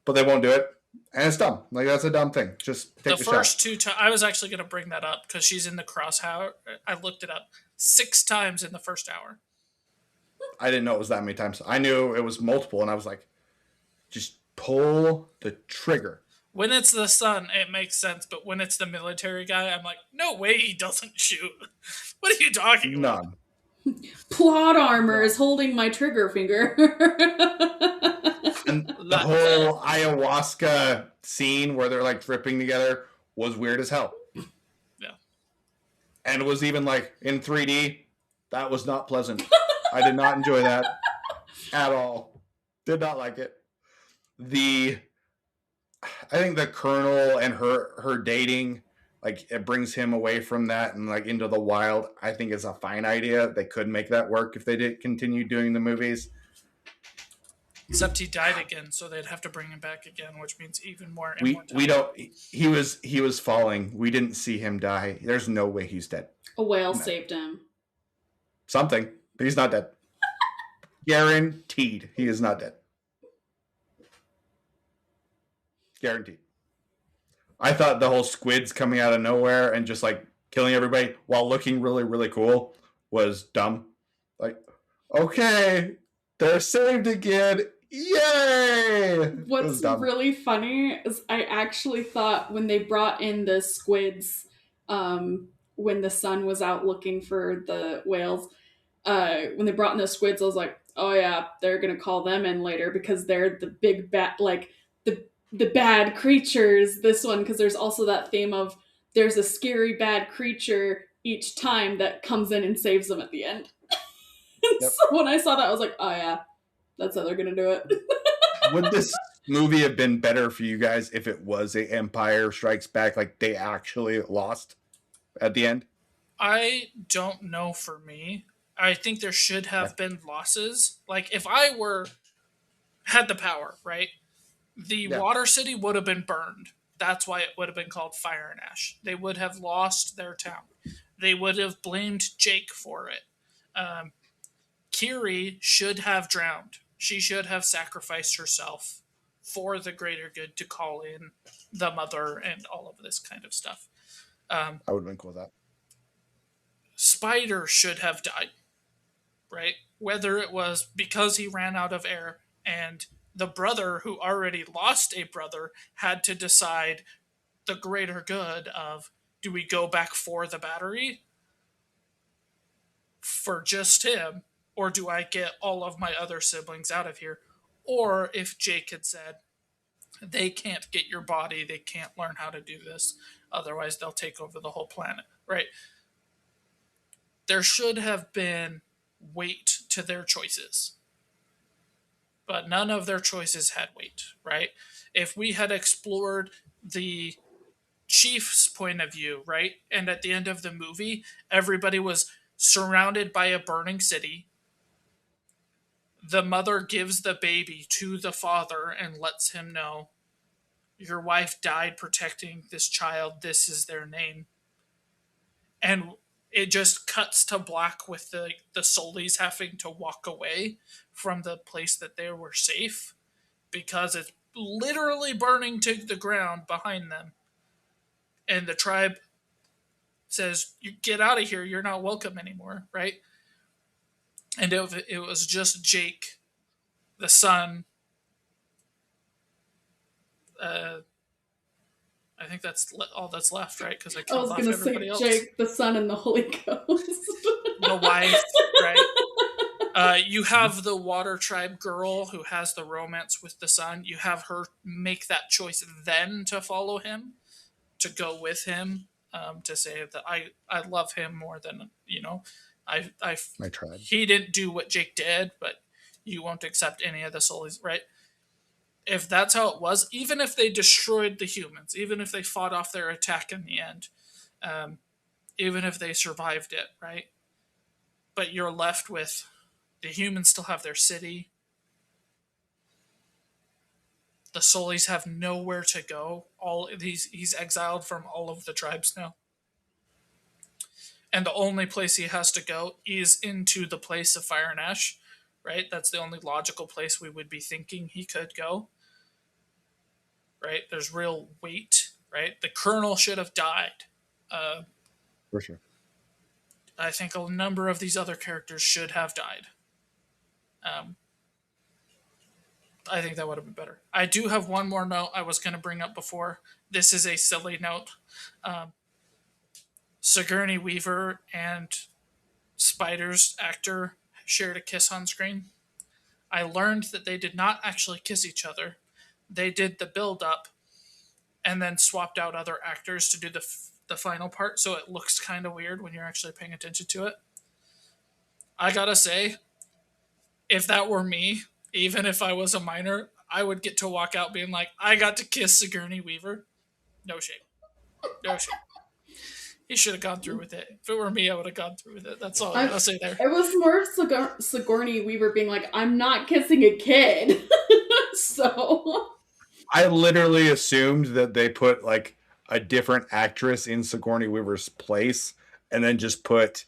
but they won't do it, and it's dumb. Like that's a dumb thing. Just The take the shot. first two times, I was actually going to bring that up because she's in the crosshair. I looked it up 6 times in the first hour. I didn't know it was that many times. I knew it was multiple, and I was like, just pull the trigger. When it's the sun, it makes sense, but when it's the military guy, I'm like, no way he doesn't shoot. What are you talking about? None. Plot armor Yeah. is holding my trigger finger. And the That whole ayahuasca scene where they're like tripping together was weird as hell. yeah. And it was even like in 3D. That was not pleasant. I did not enjoy that at all. Did not like it. The I think the Colonel and her dating, like it brings him away from that and like into the wild. I think is a fine idea. They could make that work if they did continue doing the movies. Except he died again, so they'd have to bring him back again, which means even more We immortality. don't. He was falling. We didn't see him die. There's no way he's dead. A whale No, saved him. something, but he's not dead. Guaranteed, he is not dead. Guaranteed. I thought the whole squids coming out of nowhere and just like killing everybody while looking really, really cool was dumb. Like, okay, they're saved again. Yay! It was What's dumb. really funny is I actually thought when they brought in the squids, when the sun was out looking for the whales, when they brought in the squids, I was like, oh yeah, they're gonna call them in later because they're the big bad, like the bad creatures. This one, because there's also that theme of there's a scary bad creature each time that comes in and saves them at the end. Yep. So when I saw that, I was like, oh yeah, that's how they're gonna do it. Would this movie have been better for you guys if it was a Empire Strikes Back? Like they actually lost at the end? I don't know for me. I think there should Yeah. have been losses. Like if I were had the power, right? The Yeah. water city would have been burned. That's why it would have been called Fire and Ash. They would have lost their town. They would have blamed Jake for it. Um, Kiri should have drowned. She should have sacrificed herself for the greater good to call in the mother and all of this kind of stuff. Um, I would have been cool with that. Spider should have died, right? Whether it was because he ran out of air and the brother who already lost a brother had to decide the greater good of do we go back for the battery for just him or do I get all of my other siblings out of here? Or if Jake had said, they can't get your body, they can't learn how to do this, otherwise they'll take over the whole planet, right? There should have been weight to their choices, but none of their choices had weight, right? If we had explored the chief's point of view, right, and at the end of the movie, everybody was surrounded by a burning city. The mother gives the baby to the father and lets him know your wife died protecting this child. This is their name. And it just cuts to black with the Solis having to walk away from the place that they were safe because it's literally burning to the ground behind them. And the tribe says, "You get out of here. You're not welcome anymore," right? And it was just Jake, the son. Uh, I think that's all that's left, right? Because I I killed was off gonna say everybody else. Jake, the Son, and the Holy Ghost. The wife, right? You have the water tribe girl who has the romance with the son. You have her make that choice then to follow him, to go with him, to say that I love him more than I My tribe. he didn't do what Jake did, but you won't accept any of the souls, right? If that's how it was, even if they destroyed the humans, even if they fought off their attack in the end, um, even if they survived it, right? But you're left with the humans still have their city. The Solis have nowhere to go. All he's exiled from all of the tribes now. And the only place he has to go is into the place of Fire and Ash, right? That's the only logical place we would be thinking he could go, right? There's real weight, right? The Colonel should have died. Uh, For sure. I think a number of these other characters should have died. Um, I think that would have been better. I do have one more note I was going to bring up before. This is a silly note. Um, Sigourney Weaver and Spider's actor shared a kiss on screen. I learned that they did not actually kiss each other. They did the build up and then swapped out other actors to do the final part, so it looks kind of weird when you're actually paying attention to it. I gotta say, if that were me, even if I was a minor, I would get to walk out being like, I got to kiss Sigourney Weaver. No shame. No shame. He should have gone through with it. If it were me, I would have gone through with it. That's all I gotta say there. It was more Sigourney Weaver being like, I'm not kissing a kid. So I literally assumed that they put like a different actress in Sigourney Weaver's place and then just put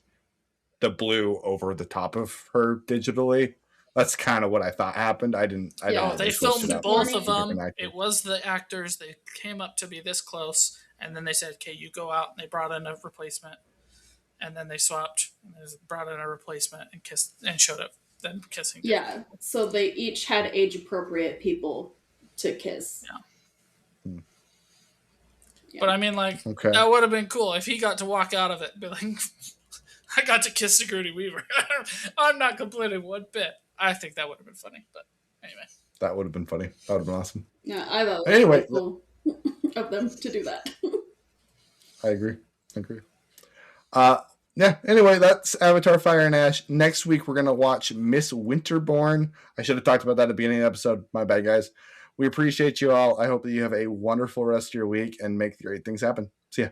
the blue over the top of her digitally. That's kind of what I thought happened. I didn't. I Yeah, know They switched it filmed up. both of Different them. actors. It was the actors. They came up to be this close, and then they said, "Okay, you go out." And they brought in a replacement, and then they swapped. And they brought in a replacement and kissed and showed up them kissing. yeah, so they each had age appropriate people to kiss. Yeah. But I mean, like, Okay. that would have been cool if he got to walk out of it and be like, I got to kiss Sigourney Weaver. I'm not complaining one bit. I think that would have been funny. But anyway. That would have been funny. That would have been awesome. Yeah, I thought it was Anyway, cool of them to do that. I agree. Yeah, anyway, that's Avatar Fire and Ash. Next week, we're going to watch Miss Winterborn. I should have talked about that at the beginning of the episode. My bad, guys. We appreciate you all. I hope that you have a wonderful rest of your week and make great things happen. See ya.